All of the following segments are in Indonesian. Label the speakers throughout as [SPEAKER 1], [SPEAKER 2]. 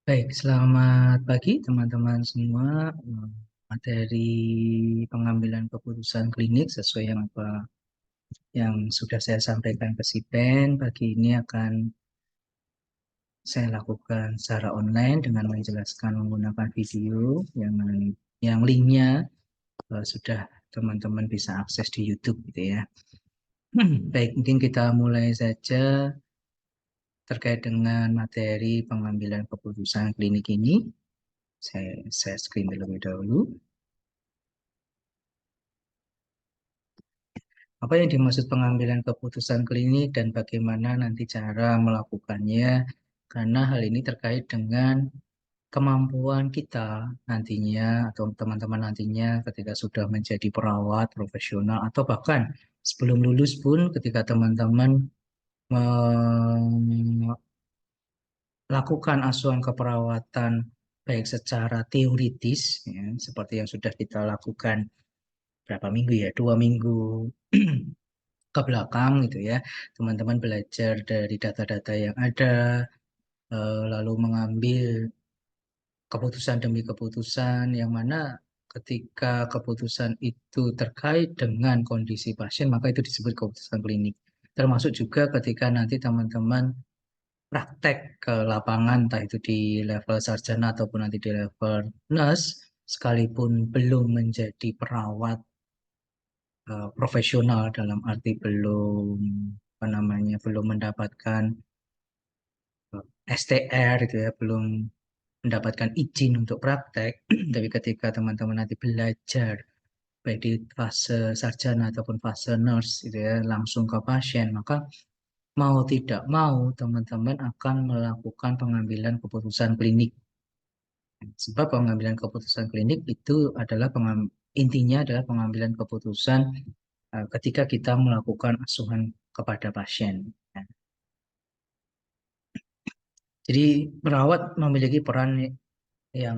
[SPEAKER 1] Baik, selamat pagi teman-teman semua. Materi pengambilan keputusan klinik sesuai yang apa yang sudah saya sampaikan ke Sipen pagi ini akan saya lakukan secara online dengan menjelaskan menggunakan video yang linknya sudah teman-teman bisa akses di YouTube gitu ya. Baik, mungkin kita mulai saja terkait dengan materi pengambilan keputusan klinik ini. Saya screen terlebih dahulu. Apa yang dimaksud pengambilan keputusan klinik dan bagaimana nanti cara melakukannya? Karena hal ini terkait dengan kemampuan kita nantinya atau teman-teman nantinya ketika sudah menjadi perawat profesional atau bahkan sebelum lulus pun ketika teman-teman melakukan asuhan keperawatan baik secara teoritis ya, seperti yang sudah kita lakukan berapa minggu ya, 2 minggu ke belakang gitu ya. Teman-teman belajar dari data-data yang ada, lalu mengambil keputusan demi keputusan yang mana ketika keputusan itu terkait dengan kondisi pasien, maka itu disebut keputusan klinik. Termasuk juga ketika nanti teman-teman praktek ke lapangan, entah itu di level sarjana ataupun nanti di level nurse, sekalipun belum menjadi perawat profesional dalam arti belum apa namanya belum mendapatkan STR gitu ya, belum mendapatkan izin untuk praktek, tapi ketika teman-teman nanti belajar baik di fase sarjana ataupun fase nurse gitu ya, langsung ke pasien, maka mau tidak mau teman-teman akan melakukan pengambilan keputusan klinik. Sebab pengambilan keputusan klinik itu adalah intinya adalah pengambilan keputusan ketika kita melakukan asuhan kepada pasien. Ya. Jadi perawat memiliki peran yang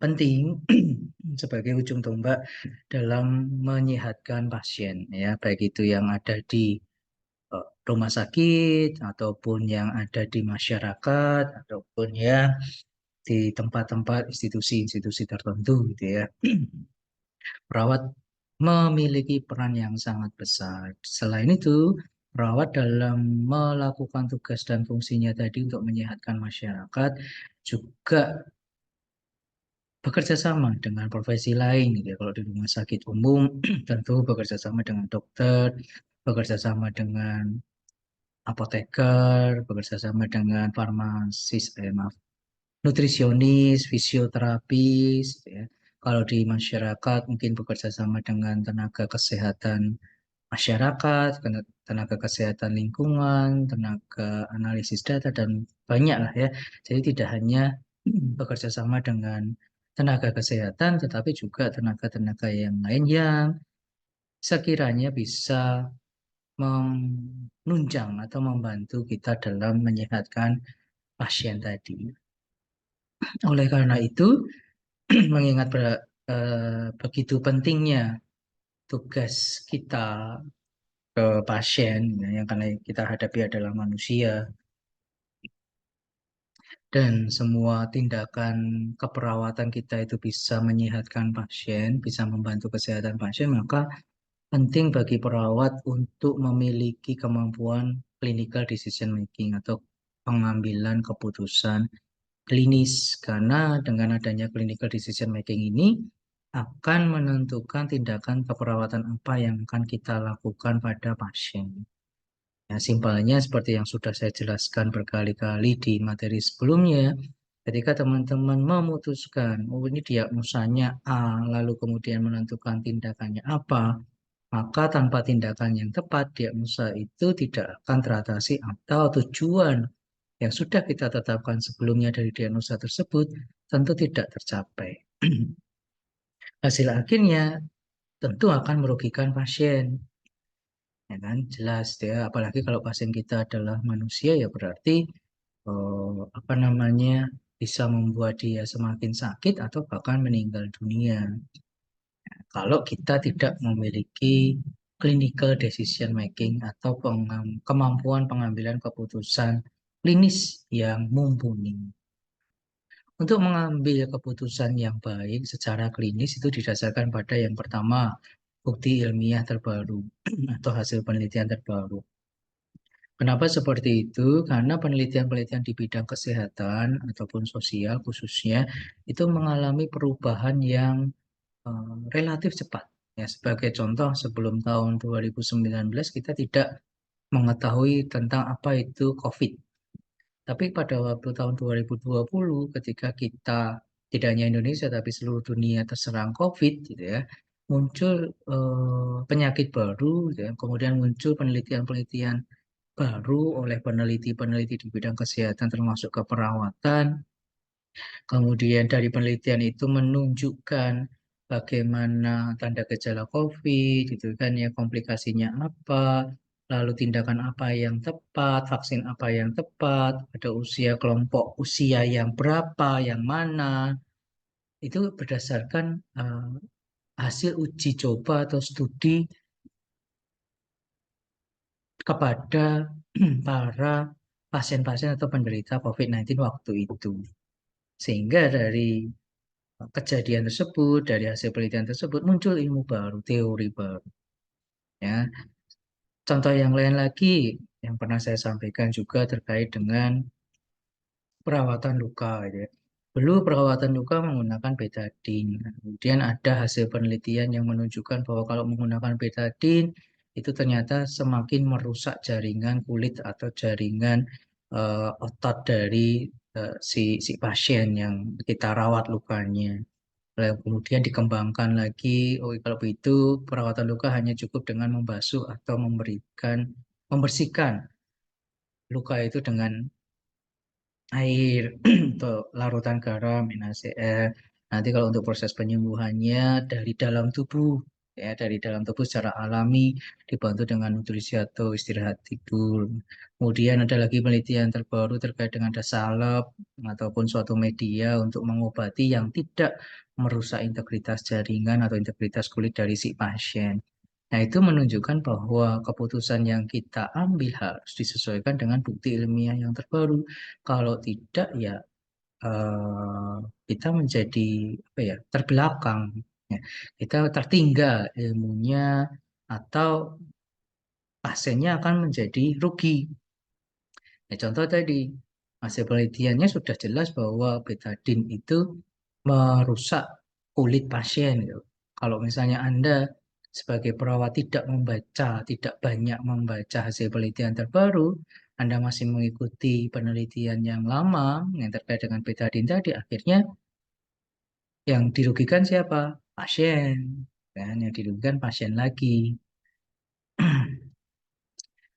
[SPEAKER 1] penting sebagai ujung tombak dalam menyehatkan pasien ya, baik itu yang ada di rumah sakit ataupun yang ada di masyarakat ataupun ya di tempat-tempat institusi-institusi tertentu gitu ya. Perawat memiliki peran yang sangat besar. Selain itu, perawat dalam melakukan tugas dan fungsinya tadi untuk menyehatkan masyarakat juga bekerja sama dengan profesi lain gitu ya. Kalau di rumah sakit umum tentu bekerja sama dengan dokter, bekerja sama dengan apoteker, bekerja sama dengan farmasis, maaf, nutrisionis, fisioterapis gitu ya. Kalau di masyarakat mungkin bekerja sama dengan tenaga kesehatan masyarakat, tenaga kesehatan lingkungan, tenaga analisis data dan banyak lah ya. Jadi tidak hanya bekerja sama dengan tenaga kesehatan, tetapi juga tenaga-tenaga yang lain yang sekiranya bisa menunjang atau membantu kita dalam menyehatkan pasien tadi. Oleh karena itu, mengingat begitu pentingnya tugas kita ke pasien, ya, yang karena kita hadapi adalah manusia, dan semua tindakan keperawatan kita itu bisa menyehatkan pasien, bisa membantu kesehatan pasien, maka penting bagi perawat untuk memiliki kemampuan clinical decision making atau pengambilan keputusan klinis. Karena dengan adanya clinical decision making ini akan menentukan tindakan keperawatan apa yang akan kita lakukan pada pasien. Ya, simpelnya seperti yang sudah saya jelaskan berkali-kali di materi sebelumnya, ketika teman-teman memutuskan, oh ini diagnosanya A, lalu kemudian menentukan tindakannya apa, maka tanpa tindakan yang tepat, diagnosa itu tidak akan teratasi atau tujuan yang sudah kita tetapkan sebelumnya dari diagnosa tersebut tentu tidak tercapai. Hasil akhirnya tentu akan merugikan pasien, ya kan? Jelas ya, apalagi kalau pasien kita adalah manusia ya berarti apa namanya bisa membuat dia semakin sakit atau bahkan meninggal dunia kalau kita tidak memiliki clinical decision making atau kemampuan pengambilan keputusan klinis yang mumpuni. Untuk mengambil keputusan yang baik secara klinis itu didasarkan pada yang pertama, bukti ilmiah terbaru atau hasil penelitian terbaru. Kenapa seperti itu? Karena penelitian-penelitian di bidang kesehatan ataupun sosial khususnya itu mengalami perubahan yang relatif cepat. Ya, sebagai contoh, sebelum tahun 2019 kita tidak mengetahui tentang apa itu COVID. Tapi pada waktu tahun 2020, ketika kita tidak hanya Indonesia tapi seluruh dunia terserang COVID, gitu ya, muncul penyakit baru, gitu ya, kemudian muncul penelitian-penelitian baru oleh peneliti-peneliti di bidang kesehatan termasuk keperawatan. Kemudian dari penelitian itu menunjukkan bagaimana tanda gejala COVID, gitu kan ya, komplikasinya apa, lalu tindakan apa yang tepat, vaksin apa yang tepat, pada usia kelompok usia yang berapa, yang mana, itu berdasarkan hasil uji coba atau studi kepada para pasien-pasien atau penderita COVID-19 waktu itu. Sehingga dari kejadian tersebut, dari hasil penelitian tersebut muncul ilmu baru, teori baru. Ya, contoh yang lain lagi yang pernah saya sampaikan juga terkait dengan perawatan luka, gitu ya. Dulu perawatan luka menggunakan betadine. Kemudian ada hasil penelitian yang menunjukkan bahwa kalau menggunakan betadine itu ternyata semakin merusak jaringan kulit atau jaringan otot dari si pasien yang kita rawat lukanya. Lalu kemudian dikembangkan lagi, oh kalau begitu perawatan luka hanya cukup dengan membasuh atau membersihkan luka itu dengan air atau larutan garam, NaCl. Nanti kalau untuk proses penyembuhannya dari dalam tubuh, ya dari dalam tubuh secara alami dibantu dengan nutrisi atau istirahat tidur. Kemudian ada lagi penelitian terbaru terkait dengan ada salep ataupun suatu media untuk mengobati yang tidak merusak integritas jaringan atau integritas kulit dari si pasien. Nah, itu menunjukkan bahwa keputusan yang kita ambil harus disesuaikan dengan bukti ilmiah yang terbaru. Kalau tidak, ya eh, kita menjadi apa ya, terbelakang. Ya. Kita tertinggal ilmunya atau pasiennya akan menjadi rugi. Ya, contoh tadi, hasil penelitiannya sudah jelas bahwa betadine itu merusak kulit pasien, gitu. Kalau misalnya Anda sebagai perawat tidak membaca, tidak banyak membaca hasil penelitian terbaru, Anda masih mengikuti penelitian yang lama yang terkait dengan betadine tadi, akhirnya yang dirugikan siapa? Pasien. Dan yang dirugikan pasien lagi.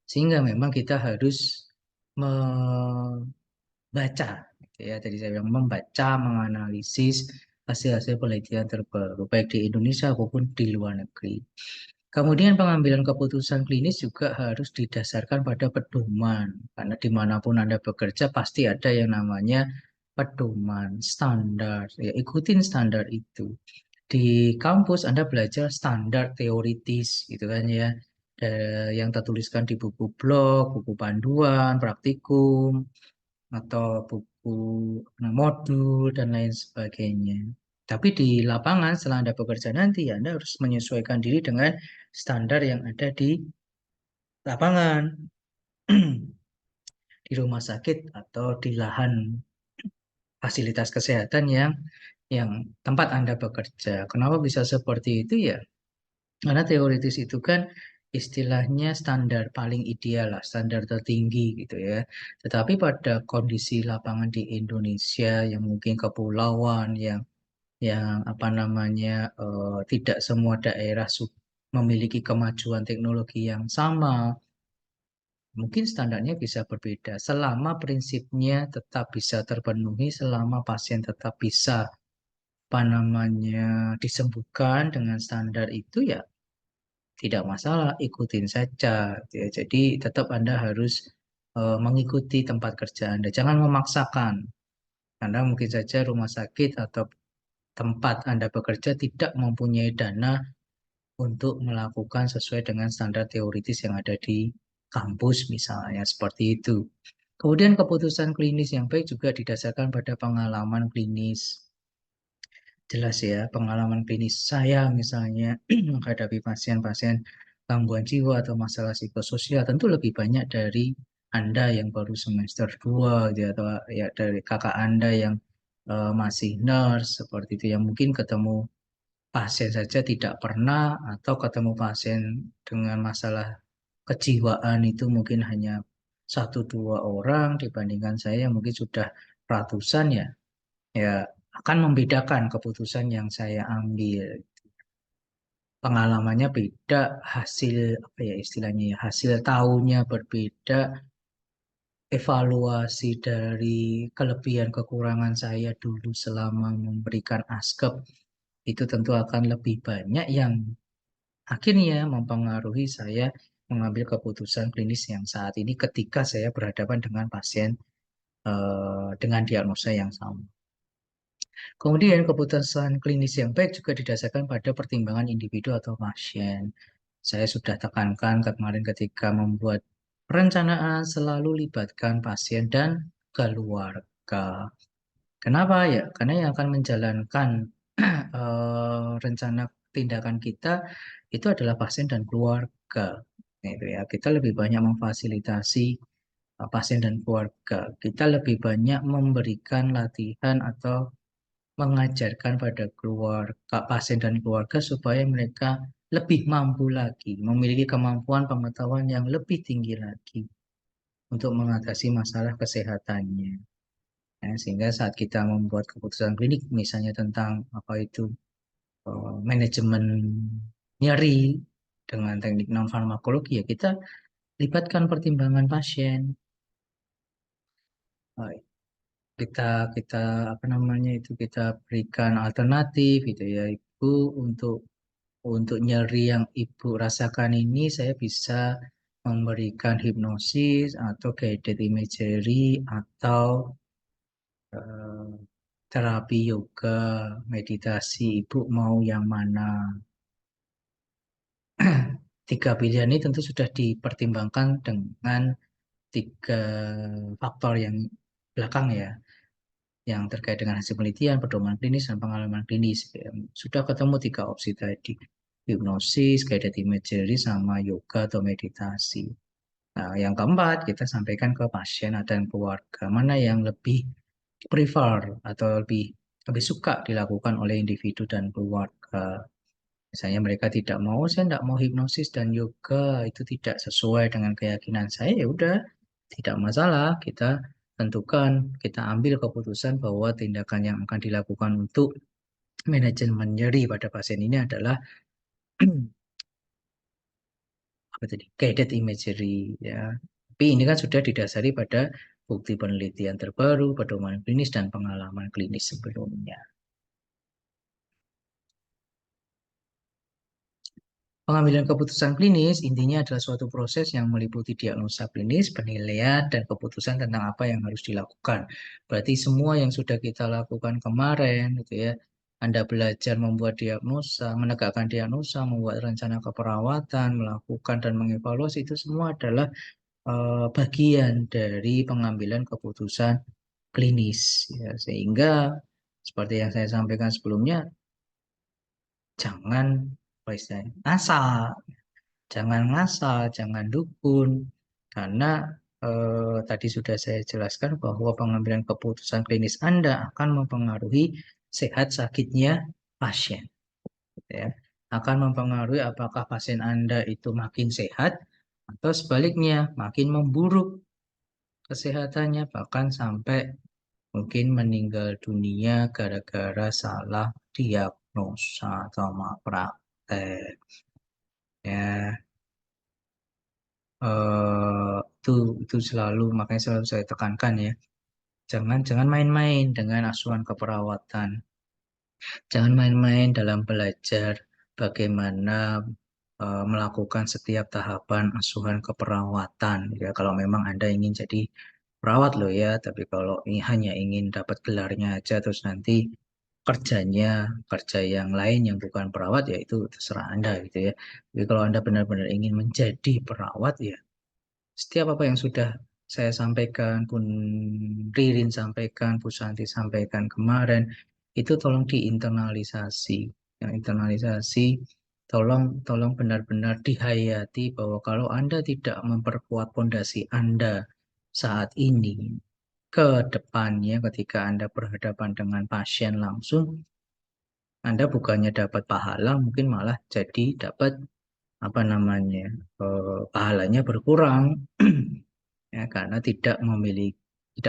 [SPEAKER 1] Sehingga memang kita harus baca, gitu ya. Tadi saya bilang membaca, menganalisis hasil-hasil penelitian terbaru baik di Indonesia maupun di luar negeri. Kemudian pengambilan keputusan klinis juga harus didasarkan pada pedoman, karena dimanapun Anda bekerja pasti ada yang namanya pedoman, standar. Ya, ikutin standar itu. Di kampus Anda belajar standar teoritis, gitu kan ya, yang tertuliskan di buku blog, buku panduan, praktikum, atau buku modul dan lain sebagainya. Tapi di lapangan setelah Anda bekerja nanti, Anda harus menyesuaikan diri dengan standar yang ada di lapangan, di rumah sakit atau di lahan fasilitas kesehatan yang tempat Anda bekerja. Kenapa bisa seperti itu ya? Karena teoritis itu kan istilahnya standar paling ideal lah, standar tertinggi gitu ya. Tetapi pada kondisi lapangan di Indonesia yang mungkin kepulauan, yang apa namanya tidak semua daerah memiliki kemajuan teknologi yang sama, mungkin standarnya bisa berbeda. Selama prinsipnya tetap bisa terpenuhi, selama pasien tetap bisa apa namanya disembuhkan dengan standar itu ya tidak masalah, ikutin saja, gitu ya. Jadi tetap Anda harus mengikuti tempat kerja Anda. Jangan memaksakan, karena mungkin saja rumah sakit atau tempat Anda bekerja tidak mempunyai dana untuk melakukan sesuai dengan standar teoritis yang ada di kampus misalnya, seperti itu. Kemudian keputusan klinis yang baik juga didasarkan pada pengalaman klinis. Jelas ya, pengalaman klinis saya misalnya menghadapi pasien-pasien gangguan jiwa atau masalah psikososial tentu lebih banyak dari Anda yang baru semester 2 gitu ya, atau ya dari kakak Anda yang masih nurse seperti itu yang mungkin ketemu pasien saja tidak pernah atau ketemu pasien dengan masalah kejiwaan itu mungkin hanya satu dua orang dibandingkan saya yang mungkin sudah ratusan ya, ya akan membedakan keputusan yang saya ambil. Pengalamannya beda, hasil apa ya istilahnya ya, hasil tahunya berbeda, evaluasi dari kelebihan kekurangan saya dulu selama memberikan ASKEP itu tentu akan lebih banyak yang akhirnya mempengaruhi saya mengambil keputusan klinis yang saat ini ketika saya berhadapan dengan pasien dengan diagnosa yang sama. Kemudian keputusan klinis yang baik juga didasarkan pada pertimbangan individu atau pasien. Saya sudah tekankan kemarin ketika membuat perencanaan selalu libatkan pasien dan keluarga. Kenapa ya? Karena yang akan menjalankan rencana tindakan kita itu adalah pasien dan keluarga. Itu ya, kita lebih banyak memfasilitasi pasien dan keluarga. Kita lebih banyak memberikan latihan atau mengajarkan pada keluarga, pasien dan keluarga supaya mereka lebih mampu lagi, memiliki kemampuan pengetahuan yang lebih tinggi lagi untuk mengatasi masalah kesehatannya. Ya, sehingga saat kita membuat keputusan klinik, misalnya tentang apa itu manajemen nyeri dengan teknik non farmakologi, ya kita libatkan pertimbangan pasien. Eh, kita kita apa namanya itu kita berikan alternatif gitu ya ibu untuk nyeri yang ibu rasakan ini saya bisa memberikan hipnosis atau guided imagery atau eh, terapi yoga meditasi ibu mau yang mana. Tiga pilihan ini tentu sudah dipertimbangkan dengan tiga faktor yang belakang ya yang terkait dengan hasil penelitian, pedoman klinis, dan pengalaman klinis. Ya, sudah ketemu tiga opsi tadi, hipnosis, guided imagery, sama yoga atau meditasi. Nah, yang keempat, kita sampaikan ke pasien dan keluarga, mana yang lebih prefer atau lebih suka dilakukan oleh individu dan keluarga. Misalnya mereka tidak mau, saya tidak mau hipnosis dan yoga, itu tidak sesuai dengan keyakinan saya, ya udah, tidak masalah. Kita tentukan, kita ambil keputusan bahwa tindakan yang akan dilakukan untuk manajemen nyeri pada pasien ini adalah apa tadi, guided imagery ya. Tapi ini kan sudah didasari pada bukti penelitian terbaru, pedoman klinis dan pengalaman klinis sebelumnya. Pengambilan keputusan klinis intinya adalah suatu proses yang meliputi diagnosa klinis, penilaian, dan keputusan tentang apa yang harus dilakukan. Berarti semua yang sudah kita lakukan kemarin, gitu ya, Anda belajar membuat diagnosa, menegakkan diagnosa, membuat rencana keperawatan, melakukan dan mengevaluasi itu semua adalah bagian dari pengambilan keputusan klinis. Ya, sehingga seperti yang saya sampaikan sebelumnya, jangan apa istilahnya, asal. Jangan ngasal, jangan dukun, karena tadi sudah saya jelaskan bahwa pengambilan keputusan klinis Anda akan mempengaruhi sehat sakitnya pasien, ya. Akan mempengaruhi apakah pasien Anda itu makin sehat atau sebaliknya makin memburuk kesehatannya, bahkan sampai mungkin meninggal dunia gara-gara salah diagnosa atau malpraktek. Ya, itu selalu makanya selalu saya tekankan ya jangan jangan main-main dengan asuhan keperawatan, jangan main-main dalam belajar bagaimana melakukan setiap tahapan asuhan keperawatan ya kalau memang Anda ingin jadi perawat loh ya, tapi kalau ini hanya ingin dapat gelarnya aja terus nanti kerjanya kerja yang lain yang bukan perawat ya itu terserah Anda gitu ya. Tapi kalau Anda benar-benar ingin menjadi perawat ya setiap apa yang sudah saya sampaikan, pun Ririn sampaikan, Bu Santi sampaikan kemarin, itu tolong diinternalisasi. Yang internalisasi, tolong benar-benar dihayati bahwa kalau Anda tidak memperkuat fondasi Anda saat ini, ke depannya ketika Anda berhadapan dengan pasien langsung, Anda bukannya dapat pahala, mungkin malah jadi dapat apa namanya, pahalanya berkurang. Ya, karena tidak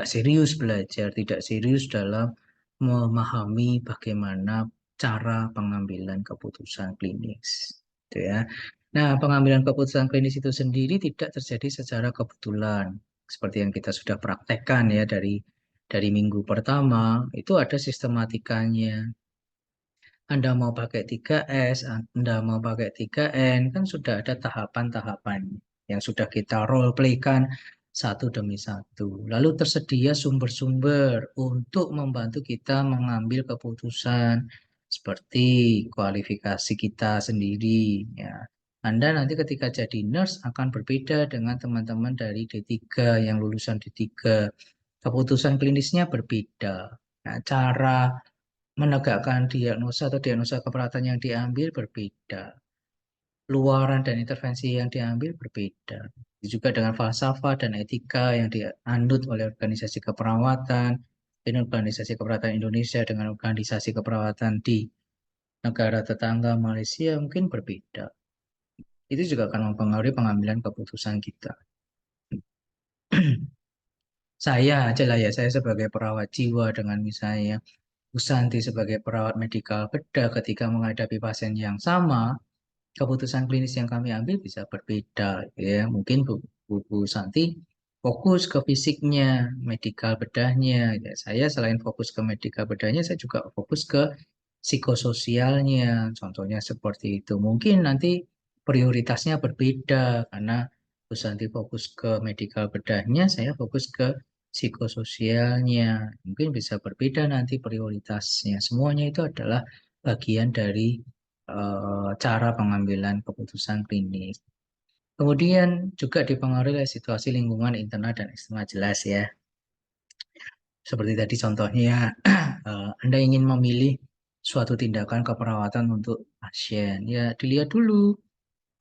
[SPEAKER 1] serius belajar, tidak serius dalam memahami bagaimana cara pengambilan keputusan klinis, gitu ya. Nah, pengambilan keputusan klinis itu sendiri tidak terjadi secara kebetulan, seperti yang kita sudah praktekkan ya dari minggu pertama, itu ada sistematikanya. Anda mau pakai 3S, Anda mau pakai 3N, kan sudah ada tahapan-tahapan yang sudah kita role playkan satu demi satu. Lalu tersedia sumber-sumber untuk membantu kita mengambil keputusan seperti kualifikasi kita sendiri. Ya. Anda nanti ketika jadi nurse akan berbeda dengan teman-teman dari D3 yang lulusan D3. Keputusan klinisnya berbeda. Nah, cara menegakkan diagnosa atau diagnosa keperawatan yang diambil berbeda. Luaran dan intervensi yang diambil berbeda. Juga dengan falsafah dan etika yang dianut oleh organisasi keperawatan, dan organisasi keperawatan Indonesia dengan organisasi keperawatan di negara tetangga Malaysia mungkin berbeda. Itu juga akan mempengaruhi pengambilan keputusan kita. Saya aja lah ya, saya sebagai perawat jiwa dengan misalnya Bu Santi sebagai perawat medikal bedah ketika menghadapi pasien yang sama, keputusan klinis yang kami ambil bisa berbeda ya. Mungkin Bu Santi fokus ke fisiknya, medikal bedahnya. Ya, saya selain fokus ke medikal bedahnya, saya juga fokus ke psikososialnya. Contohnya seperti itu. Mungkin nanti prioritasnya berbeda karena Bu Santi fokus ke medikal bedahnya, saya fokus ke psikososialnya. Mungkin bisa berbeda nanti prioritasnya. Semuanya itu adalah bagian dari cara pengambilan keputusan klinis. Kemudian juga dipengaruhi oleh situasi lingkungan internal dan eksternal jelas ya. Seperti tadi contohnya, Anda ingin memilih suatu tindakan keperawatan untuk pasien. Ya, dilihat dulu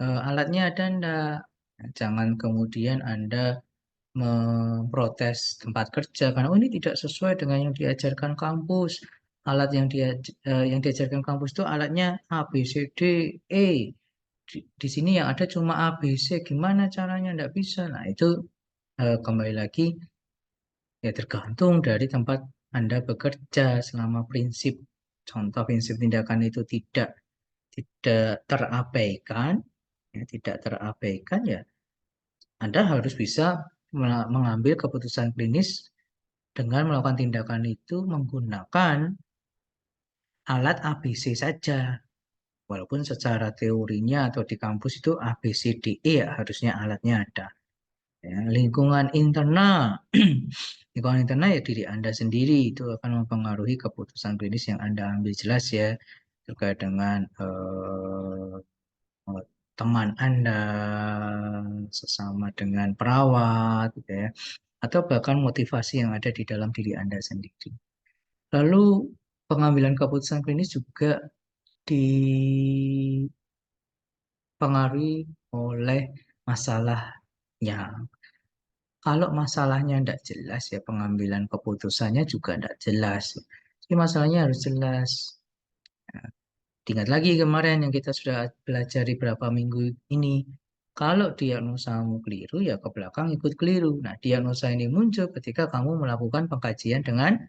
[SPEAKER 1] alatnya ada enggak. Jangan kemudian Anda memprotes tempat kerja karena oh ini tidak sesuai dengan yang diajarkan kampus. Alat yang diajarkan kampus itu alatnya A, B, C, D, E. Di sini yang ada cuma A, B, C. Gimana caranya? Tidak bisa. Nah, itu kembali lagi ya tergantung dari tempat Anda bekerja selama contoh prinsip tindakan itu tidak terabaikan, ya, tidak terabaikan ya Anda harus bisa mengambil keputusan klinis dengan melakukan tindakan itu menggunakan alat ABC saja. Walaupun secara teorinya atau di kampus itu ABCDE ya harusnya alatnya ada. Ya, lingkungan internal ya diri Anda sendiri itu akan mempengaruhi keputusan klinis yang Anda ambil jelas ya terkait dengan teman Anda, sesama dengan perawat, gitu ya, atau bahkan motivasi yang ada di dalam diri Anda sendiri. Lalu pengambilan keputusan klinis juga dipengaruhi oleh masalahnya. Kalau masalahnya tidak jelas ya pengambilan keputusannya juga tidak jelas. Jadi masalahnya harus jelas. Ingat lagi kemarin yang kita sudah pelajari berapa minggu ini. Kalau diagnosamu keliru ya ke belakang ikut keliru. Nah, diagnosa ini muncul ketika kamu melakukan pengkajian dengan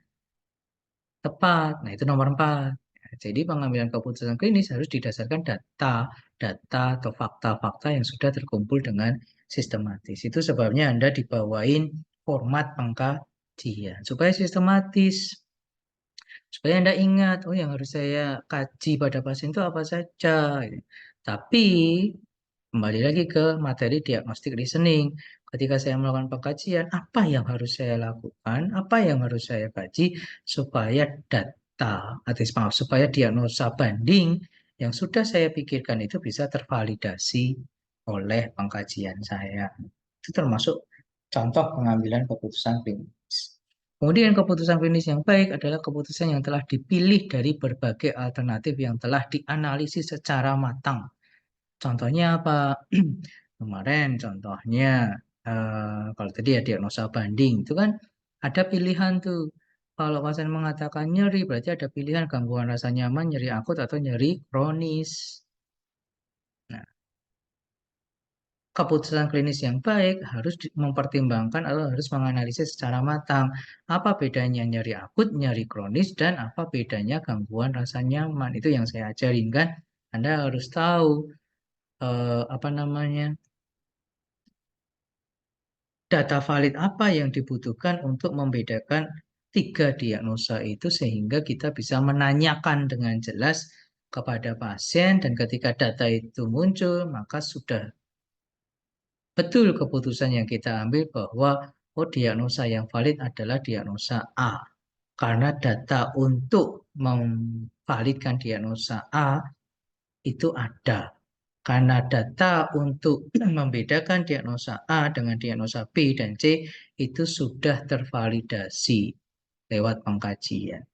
[SPEAKER 1] tepat. Nah, itu nomor 4. Ya, jadi pengambilan keputusan klinis harus didasarkan data atau fakta-fakta yang sudah terkumpul dengan sistematis. Itu sebabnya Anda dibawain format pengkajian supaya sistematis. Supaya Anda ingat, oh yang harus saya kaji pada pasien itu apa saja. Tapi kembali lagi ke materi diagnostik reasoning. Ketika saya melakukan pengkajian, apa yang harus saya lakukan, apa yang harus saya kaji supaya maaf, supaya diagnosa banding yang sudah saya pikirkan itu bisa tervalidasi oleh pengkajian saya. Itu termasuk Contoh pengambilan keputusan klinis. Kemudian keputusan klinis yang baik adalah keputusan yang telah dipilih dari berbagai alternatif yang telah dianalisis secara matang. Contohnya apa? Kemarin contohnya kalau tadi ya diagnosa banding itu kan ada pilihan tuh. Kalau pasien mengatakan nyeri berarti ada pilihan gangguan rasa nyaman, nyeri akut atau nyeri kronis. Nah, keputusan klinis yang baik harus mempertimbangkan atau harus menganalisis secara matang apa bedanya nyeri akut, nyeri kronis, dan apa bedanya gangguan rasa nyaman. Itu yang saya ajarin kan. Anda harus tahu apa namanya data valid apa yang dibutuhkan untuk membedakan tiga diagnosa itu sehingga kita bisa menanyakan dengan jelas kepada pasien dan ketika data itu muncul maka sudah betul keputusan yang kita ambil bahwa oh diagnosa yang valid adalah diagnosa A. Karena data untuk memvalidkan diagnosa A itu ada. Karena data untuk membedakan diagnosa A dengan diagnosa B dan C itu sudah tervalidasi lewat pengkajian.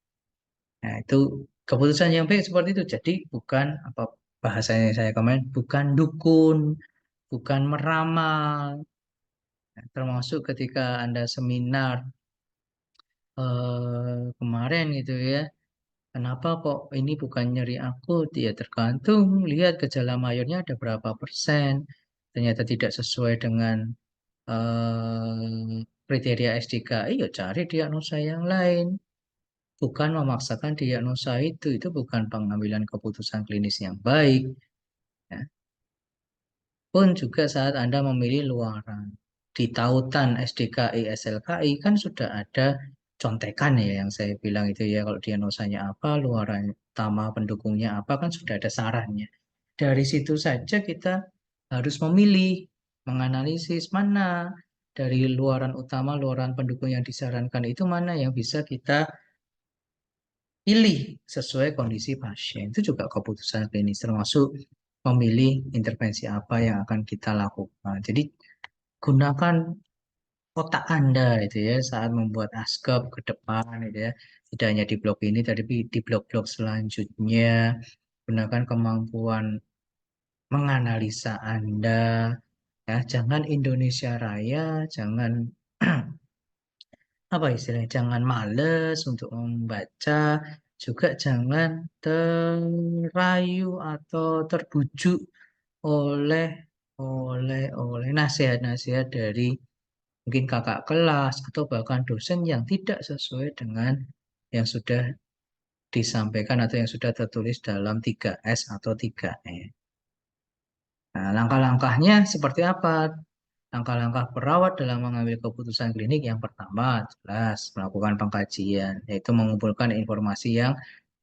[SPEAKER 1] Nah, itu keputusan yang baik seperti itu. Jadi bukan apa bahasanya saya kemarin, bukan dukun, bukan meramal. Nah, termasuk ketika Anda seminar kemarin gitu ya. Kenapa kok ini bukan nyeri akut? Ya tergantung lihat gejala mayornya ada berapa persen. Ternyata tidak sesuai dengan kriteria SDKI, ya cari diagnosa yang lain. Bukan memaksakan diagnosa itu bukan pengambilan keputusan klinis yang baik. Ya. Pun juga saat Anda memilih luaran. Di tautan SDKI, SLKI kan sudah ada contekan ya yang saya bilang itu ya. Kalau diagnosanya apa, luaran utama pendukungnya apa kan sudah ada sarannya. Dari situ saja kita harus memilih, menganalisis mana dari luaran utama, luaran pendukung yang disarankan itu mana yang bisa kita pilih sesuai kondisi pasien. Itu juga keputusan klinis, termasuk memilih intervensi apa yang akan kita lakukan. Jadi gunakan otak Anda itu ya saat membuat ASKEP ke depan itu ya. Tidak hanya di blog ini, tapi di blog-blog selanjutnya. Gunakan kemampuan menganalisa Anda. Ya, jangan Indonesia Raya, jangan apa istilahnya, jangan males untuk membaca, juga jangan terayu atau terbujuk oleh oleh nasihat-nasihat dari mungkin kakak kelas atau bahkan dosen yang tidak sesuai dengan yang sudah disampaikan atau yang sudah tertulis dalam 3S atau 3E. Nah, langkah-langkahnya seperti apa? Langkah-langkah perawat dalam mengambil keputusan klinik yang pertama jelas melakukan pengkajian, yaitu mengumpulkan informasi yang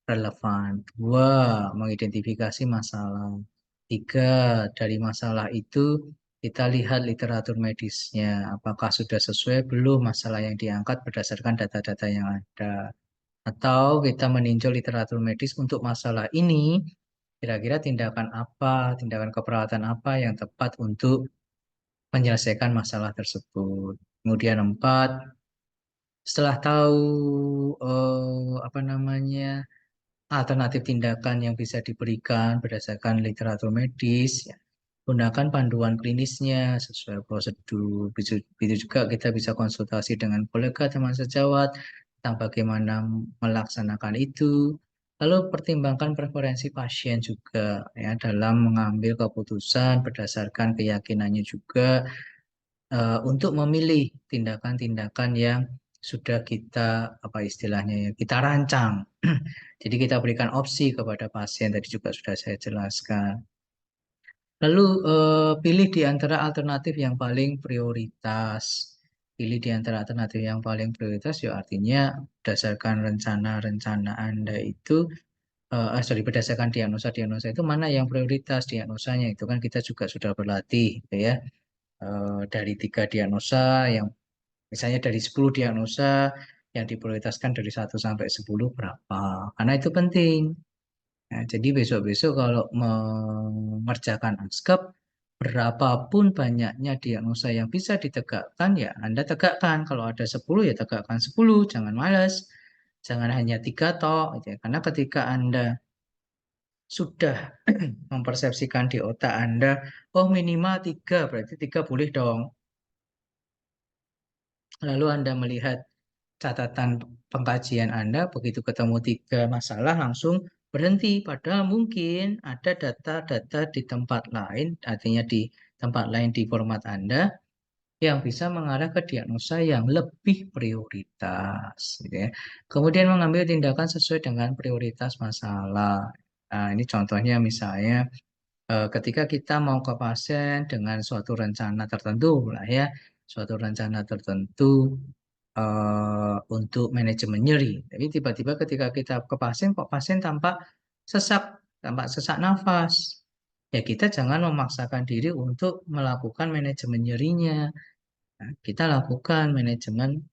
[SPEAKER 1] relevan. Dua, mengidentifikasi masalah. Tiga, dari masalah itu kita lihat literatur medisnya, apakah sudah sesuai belum masalah yang diangkat berdasarkan data-data yang ada. Atau kita meninjau literatur medis untuk masalah ini, kira-kira tindakan apa, tindakan keperawatan apa yang tepat untuk menyelesaikan masalah tersebut. Kemudian empat, setelah tahu apa namanya alternatif tindakan yang bisa diberikan berdasarkan literatur medis, ya, gunakan panduan klinisnya sesuai prosedur. Begitu juga kita bisa konsultasi dengan kolega teman sejawat tentang bagaimana melaksanakan itu. Lalu pertimbangkan preferensi pasien juga ya dalam mengambil keputusan berdasarkan keyakinannya juga untuk memilih tindakan-tindakan yang sudah kita apa istilahnya ya kita rancang. Jadi kita berikan opsi kepada pasien tadi juga sudah saya jelaskan. Lalu pilih di antara alternatif yang paling prioritas. Pilih di antara alternatif yang paling prioritas ya artinya berdasarkan rencana-rencana Anda itu sorry berdasarkan diagnosa-diagnosa itu mana yang prioritas diagnosanya itu kan kita juga sudah berlatih gitu ya. Dari tiga diagnosa yang misalnya dari 10 diagnosa yang diprioritaskan dari 1 sampai 10 berapa? Karena itu penting. Nah, jadi besok-besok kalau mengerjakan ASKEP, Berapapun banyaknya diagnosa yang bisa ditegakkan, ya Anda tegakkan. Kalau ada 10, ya tegakkan 10. Jangan malas. Jangan hanya 3 toh. Gitu ya. Karena ketika Anda sudah mempersepsikan di otak Anda, oh minimal 3, berarti 3 boleh dong. Lalu Anda melihat catatan pengkajian Anda, begitu ketemu 3 masalah langsung berhenti. Padahal mungkin ada data-data di tempat lain, artinya di tempat lain di format Anda, yang bisa mengarah ke diagnosa yang lebih prioritas, gitu ya. Kemudian mengambil tindakan sesuai dengan prioritas masalah. Nah, ini contohnya misalnya ketika kita mau ke pasien dengan suatu rencana tertentu lah ya, suatu rencana tertentu untuk manajemen nyeri. Tapi tiba-tiba ketika kita ke pasien, kok pasien sesak, tampak sesak nafas. Ya kita jangan memaksakan diri untuk melakukan manajemen nyerinya. Nah, kita lakukan manajemen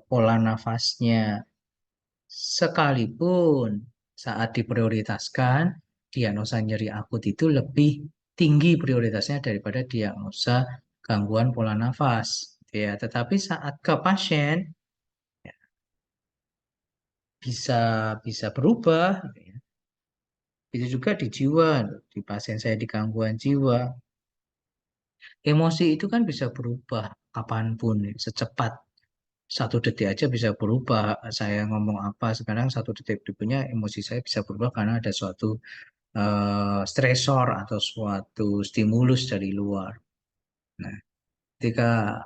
[SPEAKER 1] pola nafasnya. Sekalipun saat diprioritaskan, diagnosa nyeri akut itu lebih tinggi prioritasnya daripada diagnosa gangguan pola nafas. Ya, tetapi saat ke pasien bisa bisa berubah. Gitu ya. Itu juga di jiwa, di pasien saya di gangguan jiwa. Emosi itu kan bisa berubah kapanpun, ya, secepat 1 detik aja bisa berubah. Saya ngomong apa sekarang 1 detik berikutnya emosi saya bisa berubah karena ada suatu stresor atau suatu stimulus dari luar. Nah, ketika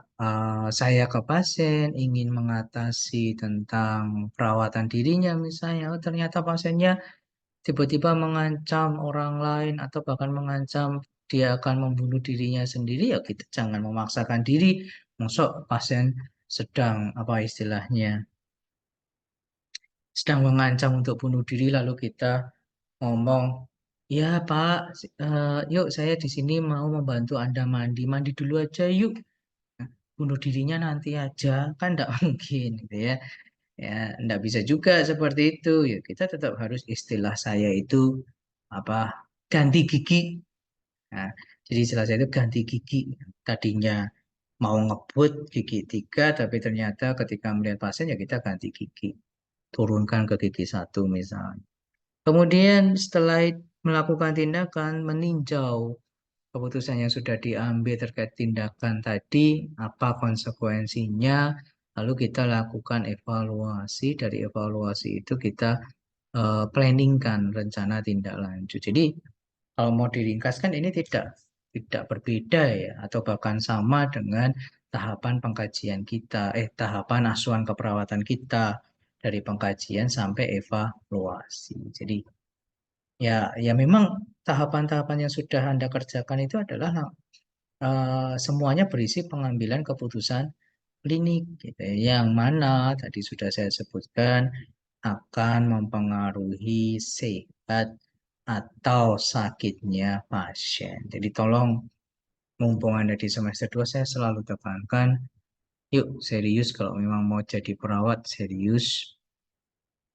[SPEAKER 1] saya ke pasien ingin mengatasi tentang perawatan dirinya misalnya, oh, ternyata pasiennya tiba-tiba mengancam orang lain atau bahkan mengancam dia akan membunuh dirinya sendiri, ya kita jangan memaksakan diri. Masuk pasien sedang apa istilahnya sedang mengancam untuk bunuh diri lalu kita ngomong, ya Pak, yuk saya di sini mau membantu Anda mandi, mandi dulu aja yuk. Nah, bunuh dirinya nanti aja, kan tidak mungkin gitu ya. Ya, tidak bisa juga seperti itu. Ya, kita tetap harus istilah saya itu apa ganti gigi. Nah, jadi istilah saya itu ganti gigi. Tadinya mau ngebut gigi 3, tapi ternyata ketika melihat pasien ya kita ganti gigi. Turunkan ke gigi 1 misalnya. Kemudian setelah melakukan tindakan meninjau keputusan yang sudah diambil terkait tindakan tadi, apa konsekuensinya, lalu kita lakukan evaluasi. Dari evaluasi itu kita planningkan rencana tindak lanjut. Jadi kalau mau diringkaskan ini tidak berbeda ya, atau bahkan sama dengan tahapan pengkajian kita, tahapan asuhan keperawatan kita dari pengkajian sampai evaluasi. Jadi ya memang tahapan-tahapan yang sudah Anda kerjakan itu adalah semuanya berisi pengambilan keputusan klinik gitu ya. Yang mana tadi sudah saya sebutkan akan mempengaruhi sehat atau sakitnya pasien. Jadi tolong mumpung Anda di semester 2 saya selalu tekankan, yuk serius kalau memang mau jadi perawat serius,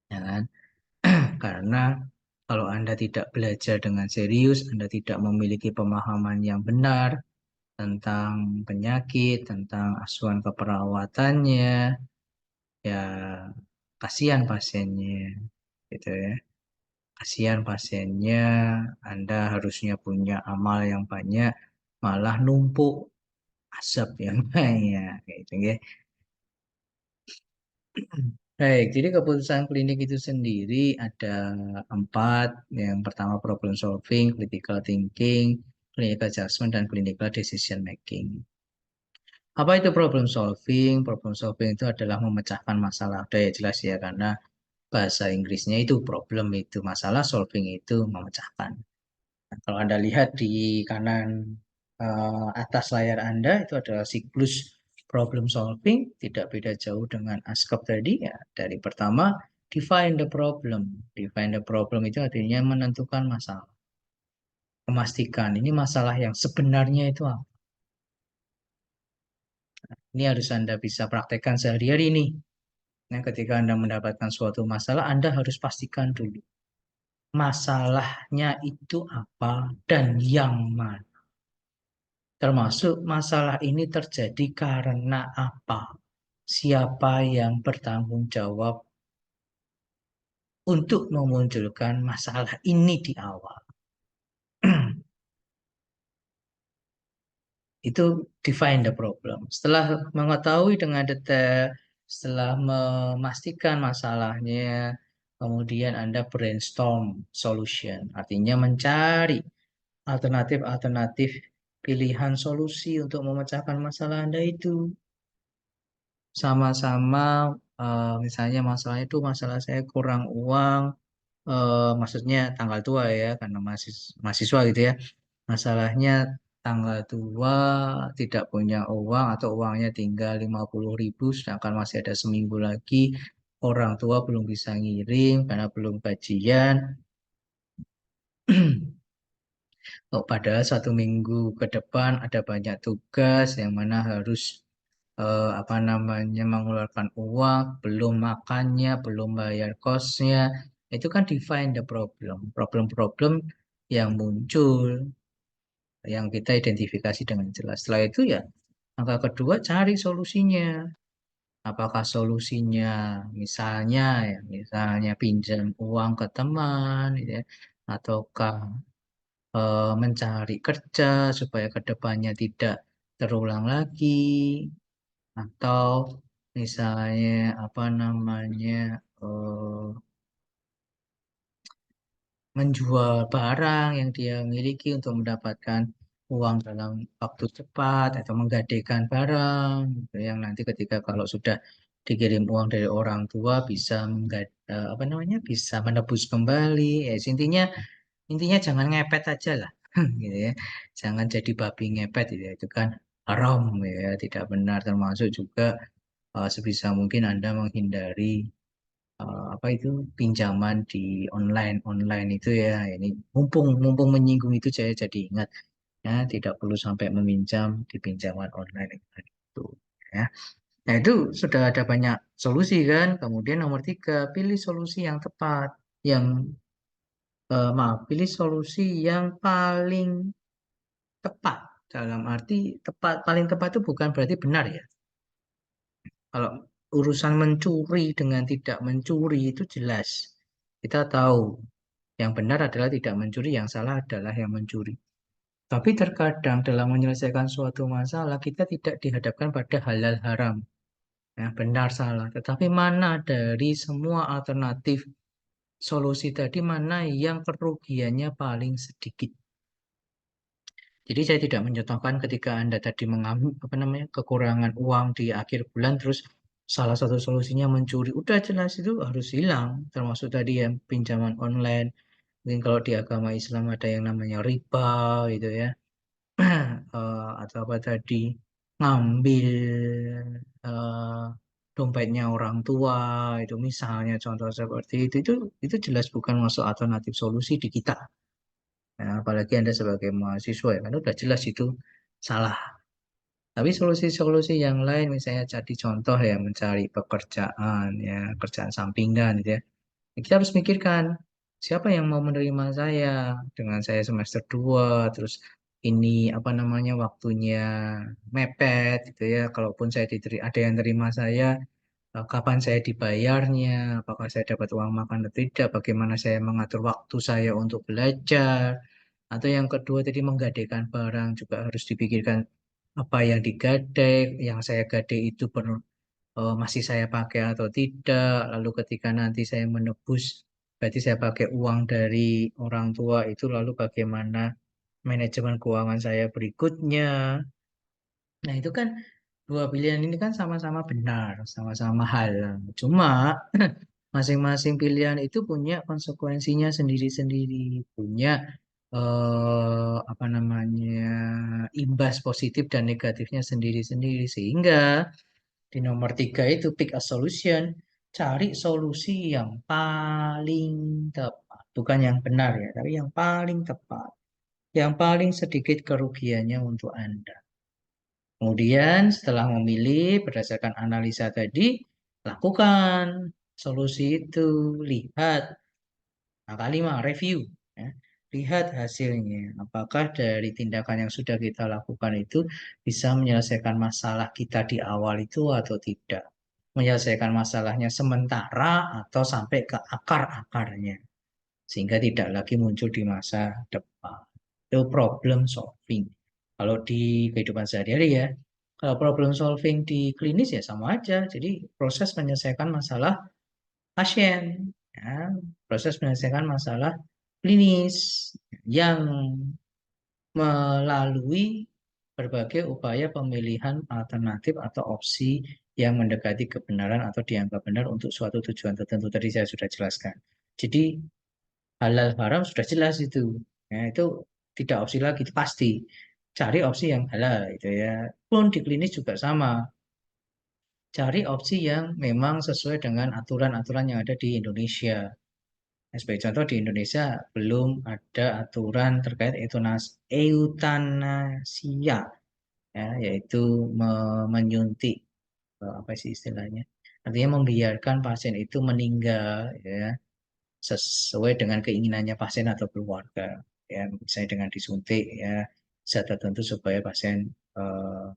[SPEAKER 1] ya kan? Karena kalau Anda tidak belajar dengan serius, Anda tidak memiliki pemahaman yang benar tentang penyakit, tentang asuhan keperawatannya, ya kasihan pasiennya, gitu ya. Kasihan pasiennya, Anda harusnya punya amal yang banyak, malah numpuk asap yang banyak, gitu ya. Baik, jadi keputusan klinik itu sendiri ada 4. Yang pertama problem solving, critical thinking, clinical judgment, dan clinical decision making. Apa itu problem solving? Problem solving itu adalah memecahkan masalah. Udah ya jelas ya, karena bahasa Inggrisnya itu problem itu masalah, solving itu memecahkan. Nah, kalau Anda lihat di kanan atas layar Anda itu adalah siklus problem solving, tidak beda jauh dengan ASCOP tadi ya. Dari pertama, define the problem. Define the problem itu artinya menentukan masalah. Memastikan ini masalah yang sebenarnya itu apa. Ini harus Anda bisa praktekkan sehari-hari nih. Nah, ketika Anda mendapatkan suatu masalah, Anda harus pastikan dulu masalahnya itu apa dan yang mana. Termasuk masalah ini terjadi karena apa? Siapa yang bertanggung jawab untuk memunculkan masalah ini di awal? Itu define the problem. Setelah mengetahui dengan detail, setelah memastikan masalahnya, kemudian Anda brainstorm solution, artinya mencari alternatif-alternatif pilihan solusi untuk memecahkan masalah Anda itu. Sama-sama, misalnya masalahnya itu masalah saya kurang uang, maksudnya tanggal tua ya, karena mahasiswa gitu ya. Masalahnya tanggal tua tidak punya uang atau uangnya tinggal 50.000, sedangkan masih ada seminggu lagi, orang tua belum bisa ngirim karena belum gajian. Oh, padahal 1 minggu ke depan ada banyak tugas yang mana harus apa namanya mengeluarkan uang, belum makannya, belum bayar kosnya. Itu kan define the problem. Problem-problem yang muncul, yang kita identifikasi dengan jelas. Setelah itu ya, langkah kedua cari solusinya. Apakah solusinya misalnya ya, misalnya pinjam uang ke teman, gitu ya, ataukah mencari kerja supaya kedepannya tidak terulang lagi, atau misalnya apa namanya eh, menjual barang yang dia miliki untuk mendapatkan uang dalam waktu cepat atau menggadaikan barang gitu, yang nanti ketika kalau sudah dikirim uang dari orang tua bisa apa namanya bisa menebus kembali. Intinya intinya jangan ngepet aja lah gitu ya, jangan jadi babi ngepet gitu ya. Itu kan haram ya, tidak benar. Termasuk juga sebisa mungkin Anda menghindari apa itu pinjaman di online online itu ya. Ini mumpung mumpung menyinggung itu saya jadi ingat ya, tidak perlu sampai meminjam di pinjaman online itu ya. Nah, itu sudah ada banyak solusi kan. Kemudian nomor tiga, pilih solusi yang tepat, yang maaf, pilih solusi yang paling tepat. Dalam arti tepat, paling tepat itu bukan berarti benar ya. Kalau urusan mencuri dengan tidak mencuri itu jelas. Kita tahu yang benar adalah tidak mencuri, yang salah adalah yang mencuri. Tapi terkadang dalam menyelesaikan suatu masalah kita tidak dihadapkan pada halal haram, ya, benar salah. Tetapi mana dari semua alternatif solusi tadi mana yang kerugiannya paling sedikit. Jadi saya tidak mencontohkan ketika Anda tadi mengalami apa namanya kekurangan uang di akhir bulan, terus salah satu solusinya mencuri. Udah jelas itu harus hilang, termasuk tadi yang pinjaman online. Mungkin kalau di agama Islam ada yang namanya riba gitu ya. Atau apa tadi ngambil eh, dompetnya orang tua, itu misalnya contoh seperti itu jelas bukan masuk alternatif solusi di kita. Nah, apalagi Anda sebagai mahasiswa ya kan udah jelas itu salah. Tapi solusi-solusi yang lain misalnya jadi contoh ya mencari pekerjaan ya, kerjaan sampingan gitu ya. Kita harus mikirkan siapa yang mau menerima saya dengan saya semester 2 terus ini apa namanya waktunya mepet gitu ya. Kalaupun saya ada yang terima saya, kapan saya dibayarnya, apakah saya dapat uang makan atau tidak, bagaimana saya mengatur waktu saya untuk belajar. Atau yang kedua tadi menggadaikan barang juga harus dipikirkan apa yang digadai, yang saya gadai itu masih saya pakai atau tidak. Lalu ketika nanti saya menebus, berarti saya pakai uang dari orang tua itu, lalu bagaimana manajemen keuangan saya berikutnya. Nah, itu kan dua pilihan ini kan sama-sama benar, sama-sama halal. Cuma masing-masing pilihan itu punya konsekuensinya sendiri-sendiri, punya apa namanya imbas positif dan negatifnya sendiri-sendiri. Sehingga di nomor tiga itu pick a solution, cari solusi yang paling tepat, bukan yang benar ya, tapi yang paling tepat, yang paling sedikit kerugiannya untuk Anda. Kemudian setelah memilih berdasarkan analisa tadi, lakukan solusi itu, lihat. Nah, kelima, review. Ya. lihat hasilnya. Apakah dari tindakan yang sudah kita lakukan itu bisa menyelesaikan masalah kita di awal itu atau tidak. Menyelesaikan masalahnya sementara atau sampai ke akar-akarnya. Sehingga tidak lagi muncul di masa depan. Itu problem solving. Kalau di kehidupan sehari-hari ya, kalau problem solving di klinis ya sama aja. Jadi proses menyelesaikan masalah pasien, ya, proses menyelesaikan masalah klinis yang melalui berbagai upaya pemilihan alternatif atau opsi yang mendekati kebenaran atau dianggap benar untuk suatu tujuan tertentu. Tadi saya sudah jelaskan. Jadi halal haram sudah jelas itu. Ya, itu tidak opsi lagi, itu pasti. Cari opsi yang halal itu ya. Pun di klinis juga sama. Cari opsi yang memang sesuai dengan aturan-aturan yang ada di Indonesia. Sebagai contoh di Indonesia belum ada aturan terkait eutanasia, ya, yaitu menyuntik apa sih istilahnya? Artinya membiarkan pasien itu meninggal, ya, sesuai dengan keinginannya pasien atau keluarga, ya, misalnya dengan disuntik, ya, zat tertentu supaya pasien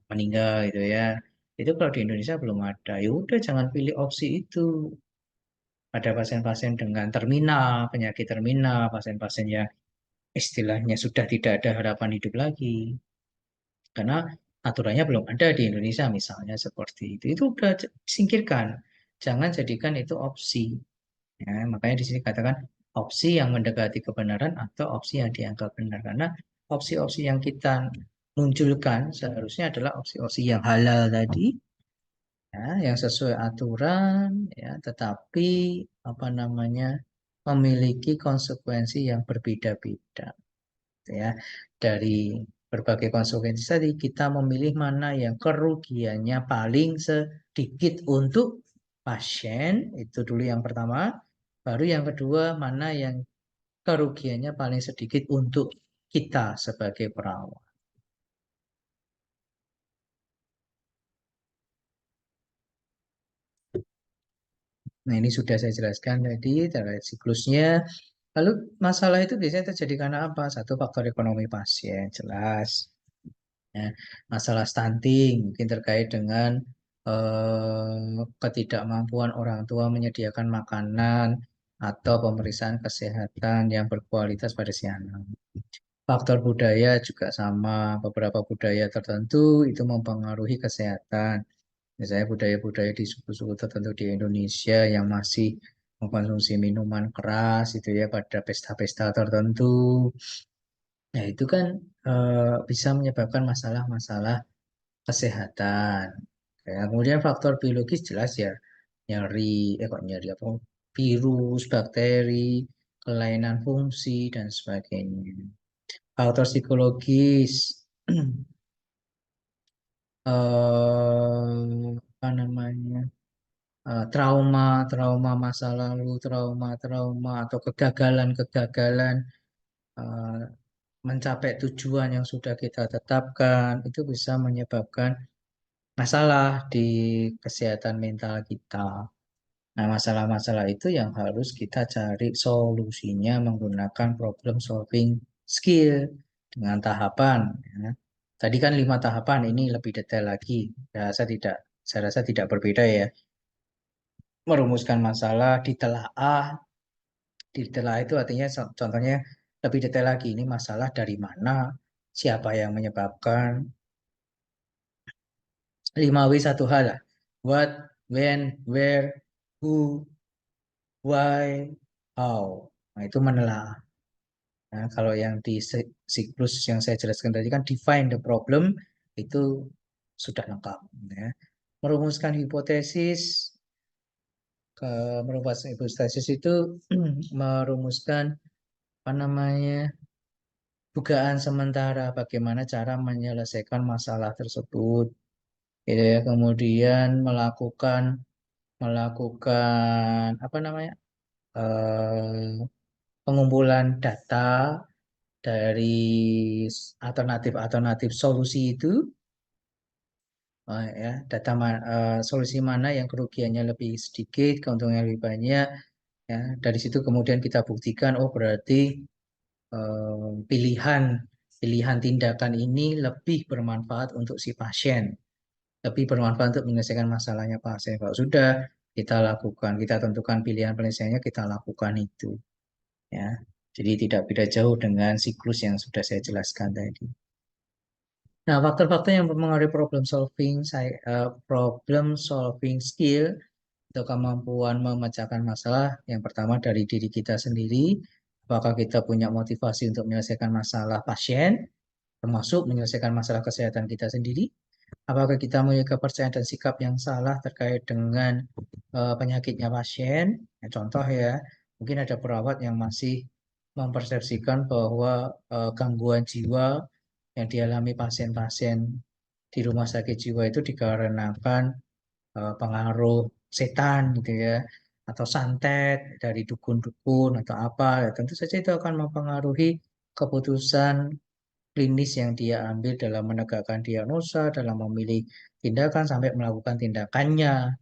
[SPEAKER 1] meninggal, gitu ya. Itu kalau di Indonesia belum ada. Ya udah jangan pilih opsi itu pada pasien-pasien dengan terminal, penyakit terminal, pasien-pasien yang istilahnya sudah tidak ada harapan hidup lagi. Karena aturannya belum ada di Indonesia misalnya seperti itu. Itu udah singkirkan. Jangan jadikan itu opsi. Ya, makanya di sini katakan opsi yang mendekati kebenaran atau opsi yang dianggap benar. Karena opsi-opsi yang kita munculkan seharusnya adalah opsi-opsi yang halal tadi, ya, yang sesuai aturan, ya, tetapi apa namanya memiliki konsekuensi yang berbeda-beda, ya. Dari berbagai konsekuensi tadi kita memilih mana yang kerugiannya paling sedikit untuk pasien, itu dulu yang pertama. Baru yang kedua, mana yang kerugiannya paling sedikit untuk kita sebagai perawat. Nah, ini sudah saya jelaskan tadi terkait siklusnya. Lalu masalah itu biasanya terjadi karena apa? Satu, faktor ekonomi pasien, jelas. Ya, masalah stunting mungkin terkait dengan ketidakmampuan orang tua menyediakan makanan atau pemeriksaan kesehatan yang berkualitas pada si anak. Faktor budaya juga sama, beberapa budaya tertentu itu mempengaruhi kesehatan. Misalnya budaya-budaya di suku-suku tertentu di Indonesia yang masih mengkonsumsi minuman keras itu ya pada pesta-pesta tertentu. Nah, itu kan bisa menyebabkan masalah-masalah kesehatan. Ya, kemudian faktor biologis jelas ya, nyeri, kok nyeri apa? Virus, bakteri, kelainan fungsi dan sebagainya. Faktor psikologis, apa namanya? Trauma, trauma masa lalu, trauma-trauma atau kegagalan-kegagalan eh, mencapai tujuan yang sudah kita tetapkan itu bisa menyebabkan masalah di kesehatan mental kita. Nah, masalah-masalah itu yang harus kita cari solusinya menggunakan problem solving skill dengan tahapan. Ya. Tadi kan 5 tahapan, ini lebih detail lagi. Saya rasa tidak berbeda ya. Merumuskan masalah, ditelaah. Ditelaah itu artinya contohnya lebih detail lagi. Ini masalah dari mana, siapa yang menyebabkan, 5W satu hal lah. What, when, where, who, why, how. Nah, itu menelaah. Nah, kalau yang di siklus yang saya jelaskan tadi kan define the problem, itu sudah lengkap. Ya. Merumuskan hipotesis, ke merumuskan hipotesis itu merumuskan apa namanya dugaan sementara bagaimana cara menyelesaikan masalah tersebut. Gitu ya. Kemudian melakukan apa namanya eh, pengumpulan data dari alternatif-alternatif solusi itu, ya, solusi mana yang kerugiannya lebih sedikit, keuntungannya lebih banyak, ya. Dari situ kemudian kita buktikan, oh berarti pilihan pilihan tindakan ini lebih bermanfaat untuk si pasien, lebih bermanfaat untuk menyelesaikan masalahnya pasien. Kalau sudah kita lakukan, kita tentukan pilihan penyelesaiannya, kita lakukan itu, ya. Jadi tidak beda jauh dengan siklus yang sudah saya jelaskan tadi. Nah, faktor-faktor yang mempengaruhi problem solving skill atau kemampuan memecahkan masalah, yang pertama dari diri kita sendiri, apakah kita punya motivasi untuk menyelesaikan masalah pasien, termasuk menyelesaikan masalah kesehatan kita sendiri. Apakah kita memiliki kepercayaan dan sikap yang salah terkait dengan penyakitnya pasien? Ya, contoh ya, mungkin ada perawat yang masih mempersepsikan bahwa gangguan jiwa yang dialami pasien-pasien di rumah sakit jiwa itu dikarenakan pengaruh setan gitu ya, atau santet dari dukun-dukun atau apa. Ya, tentu saja itu akan mempengaruhi keputusan klinis yang dia ambil dalam menegakkan diagnosa, dalam memilih tindakan sampai melakukan tindakannya.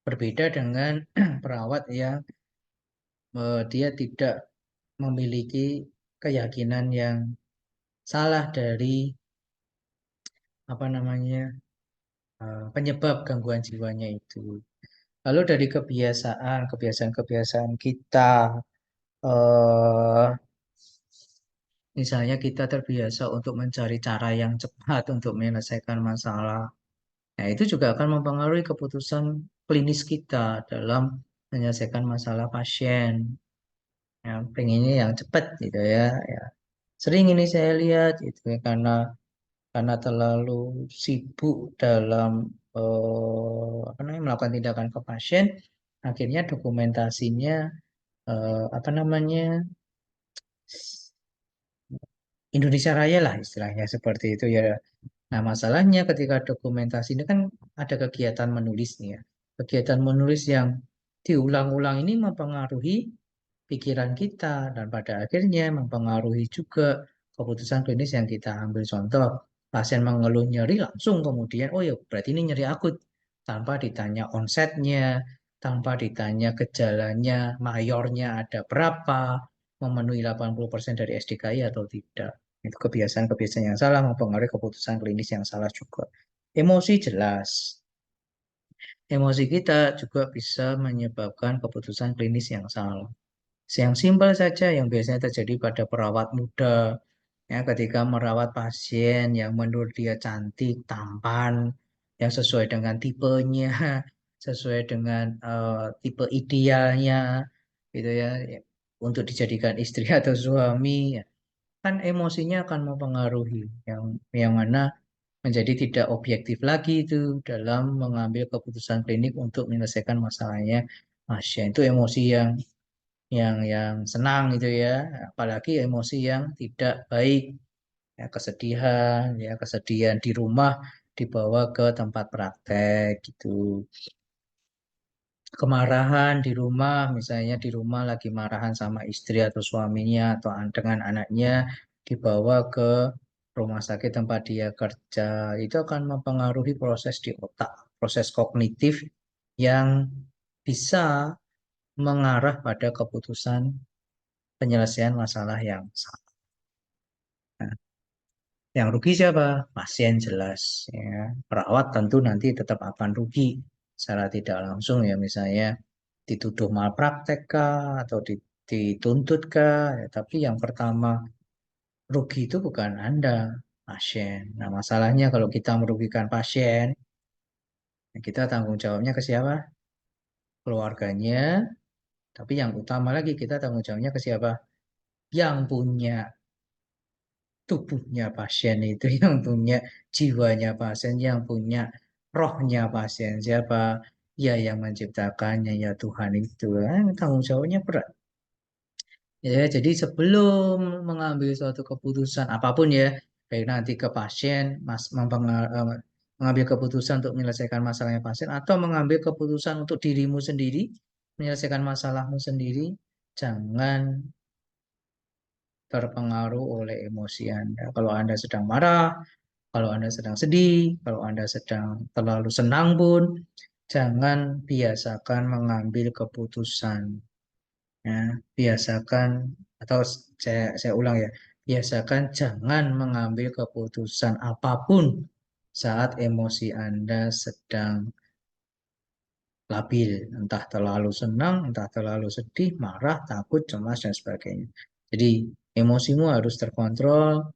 [SPEAKER 1] Berbeda dengan perawat yang dia tidak memiliki keyakinan yang salah dari apa namanya penyebab gangguan jiwanya itu. Lalu dari kebiasaan-kebiasaan kita, eh, misalnya kita terbiasa untuk mencari cara yang cepat untuk menyelesaikan masalah. Nah, itu juga akan mempengaruhi keputusan klinis kita dalam menyelesaikan masalah pasien. Ya, pengennya yang cepat gitu ya. Ya. Sering ini saya lihat itu ya, karena terlalu sibuk dalam apa namanya melakukan tindakan ke pasien, akhirnya dokumentasinya apa namanya Indonesia Raya lah istilahnya seperti itu ya. Nah, masalahnya ketika dokumentasi ini kan ada kegiatan menulis nih ya. Kegiatan menulis yang diulang-ulang ini mempengaruhi pikiran kita dan pada akhirnya mempengaruhi juga keputusan klinis yang kita ambil. Contoh, pasien mengeluh nyeri langsung kemudian, oh ya berarti ini nyeri akut tanpa ditanya onsetnya, tanpa ditanya gejalanya, mayornya ada berapa, memenuhi 80% dari SDKI atau tidak. Itu kebiasaan-kebiasaan yang salah mempengaruhi keputusan klinis yang salah juga. Emosi jelas. Emosi kita juga bisa menyebabkan keputusan klinis yang salah. Yang simpel saja yang biasanya terjadi pada perawat muda, ya, ketika merawat pasien yang menurut dia cantik, tampan, yang sesuai dengan tipenya, sesuai dengan tipe idealnya, gitu ya, untuk dijadikan istri atau suami, ya, kan emosinya akan mempengaruhi yang mana menjadi tidak objektif lagi itu dalam mengambil keputusan klinik untuk menyelesaikan masalahnya pasien. Itu emosi yang senang gitu ya, apalagi emosi yang tidak baik, ya kesedihan di rumah dibawa ke tempat praktek gitu. Kemarahan di rumah, misalnya di rumah lagi marahan sama istri atau suaminya atau dengan anaknya, dibawa ke rumah sakit tempat dia kerja, itu akan mempengaruhi proses di otak, proses kognitif yang bisa mengarah pada keputusan penyelesaian masalah yang salah. Nah, yang rugi siapa? Pasien jelas, ya. Perawat tentu nanti tetap akan rugi secara tidak langsung ya, misalnya dituduh malpraktek kah atau dituntut kah, ya, tapi yang pertama rugi itu bukan Anda, pasien. Nah, masalahnya kalau kita merugikan pasien, ya kita tanggung jawabnya ke siapa? Keluarganya, tapi yang utama lagi kita tanggung jawabnya ke siapa? Yang punya tubuhnya pasien itu, yang punya jiwanya pasien, yang punya rohnya pasien siapa? Ya yang menciptakannya, ya Tuhan itu. Tanggung jawabnya berat. Ya, jadi sebelum mengambil suatu keputusan apapun ya, baik nanti ke pasien, mengambil keputusan untuk menyelesaikan masalahnya pasien atau mengambil keputusan untuk dirimu sendiri, menyelesaikan masalahmu sendiri, jangan terpengaruh oleh emosi Anda. Kalau Anda sedang marah, kalau Anda sedang sedih, kalau Anda sedang terlalu senang pun, jangan biasakan mengambil keputusan. Ya, biasakan atau saya ulang ya, biasakan jangan mengambil keputusan apapun saat emosi Anda sedang labil, entah terlalu senang, entah terlalu sedih, marah, takut, cemas, dan sebagainya. Jadi emosimu harus terkontrol,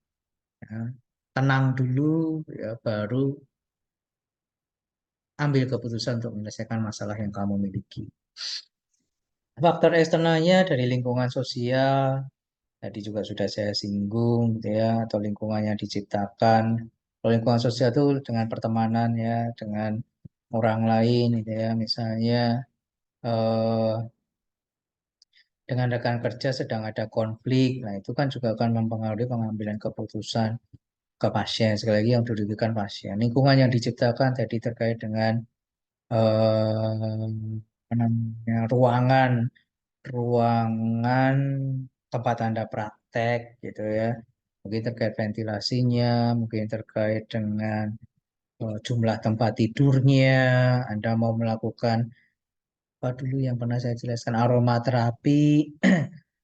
[SPEAKER 1] ya. Tenang dulu, ya, baru ambil keputusan untuk menyelesaikan masalah yang kamu miliki. Faktor eksternalnya dari lingkungan sosial, tadi juga sudah saya singgung, gitu ya, atau lingkungan yang diciptakan. Kalau lingkungan sosial itu dengan pertemanan ya, dengan orang lain, gitu ya, misalnya eh, dengan rekan kerja sedang ada konflik, nah itu kan juga akan mempengaruhi pengambilan keputusan ke pasien. Sekali lagi yang dirugikan pasien. Lingkungan yang diciptakan tadi terkait dengan apa namanya, ruangan tempat Anda praktek gitu ya. Mungkin terkait ventilasinya, mungkin terkait dengan jumlah tempat tidurnya, Anda mau melakukan apa dulu yang pernah saya jelaskan aromaterapi,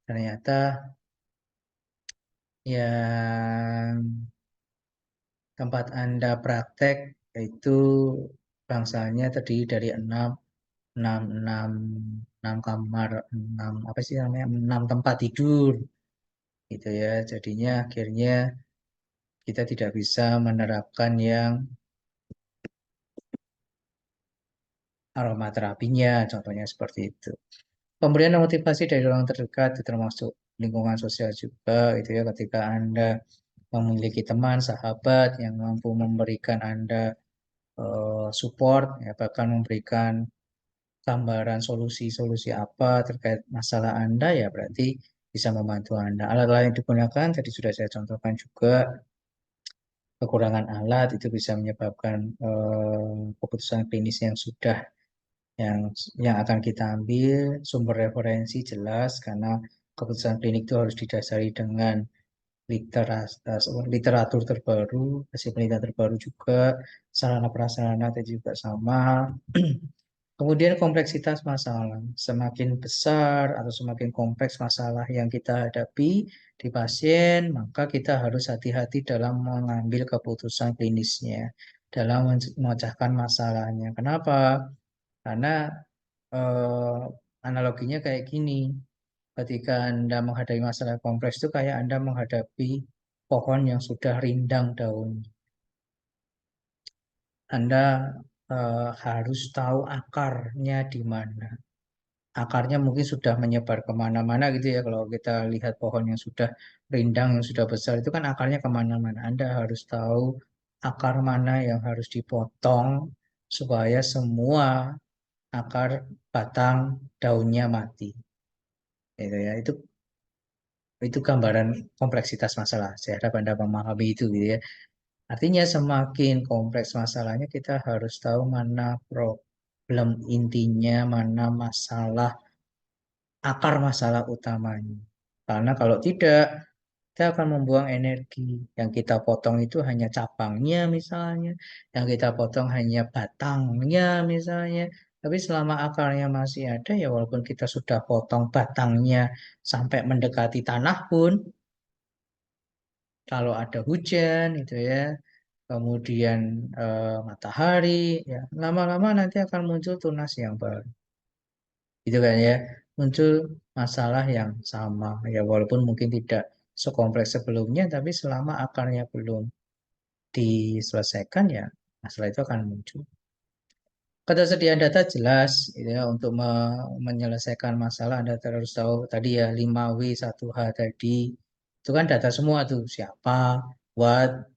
[SPEAKER 1] ternyata yang tempat Anda praktek itu bangsanya terdiri dari enam, enam, enam kamar, enam apa sih namanya, enam tempat tidur gitu ya. Jadinya akhirnya kita tidak bisa menerapkan yang aromaterapinya, contohnya seperti itu. Pemberian motivasi dari orang terdekat itu termasuk lingkungan sosial juga, itu ya ketika Anda memiliki teman, sahabat yang mampu memberikan Anda support, ya, bahkan memberikan gambaran solusi-solusi apa terkait masalah Anda, ya berarti bisa membantu Anda. Alat-alat yang digunakan tadi sudah saya contohkan juga, kekurangan alat itu bisa menyebabkan keputusan klinis yang sudah yang yang akan kita ambil, sumber referensi jelas karena keputusan klinik itu harus didasari dengan literatur terbaru, hasil penelitian terbaru juga, sarana prasarana tadi juga sama. Kemudian kompleksitas masalah, semakin besar atau semakin kompleks masalah yang kita hadapi di pasien, maka kita harus hati-hati dalam mengambil keputusan klinisnya, dalam memecahkan masalahnya. Kenapa? Karena eh, analoginya kayak gini, ketika Anda menghadapi masalah kompleks itu kayak Anda menghadapi pohon yang sudah rindang daun. Anda harus tahu akarnya di mana. Akarnya mungkin sudah menyebar kemana-mana gitu ya. Kalau kita lihat pohon yang sudah rindang, yang sudah besar, itu kan akarnya kemana-mana. Anda harus tahu akar mana yang harus dipotong supaya semua akar, batang, daunnya mati. Gitu ya. Itu gambaran kompleksitas masalah. Saya harap Anda memahami itu gitu ya. Artinya semakin kompleks masalahnya, kita harus tahu mana problem intinya, mana masalah, akar masalah utamanya. Karena kalau tidak, kita akan membuang energi. Yang kita potong itu hanya cabangnya misalnya, yang kita potong hanya batangnya misalnya. Tapi selama akarnya masih ada, ya walaupun kita sudah potong batangnya sampai mendekati tanah pun, kalau ada hujan itu ya, kemudian matahari, ya lama-lama nanti akan muncul tunas yang baru. Gitu kan ya, muncul masalah yang sama. Ya walaupun mungkin tidak sekompleks sebelumnya, tapi selama akarnya belum diselesaikan, ya masalah itu akan muncul. Ketersediaan data jelas, gitu ya, untuk menyelesaikan masalah Anda harus tahu tadi ya 5W 1H tadi. Itu kan data semua tuh, siapa, what,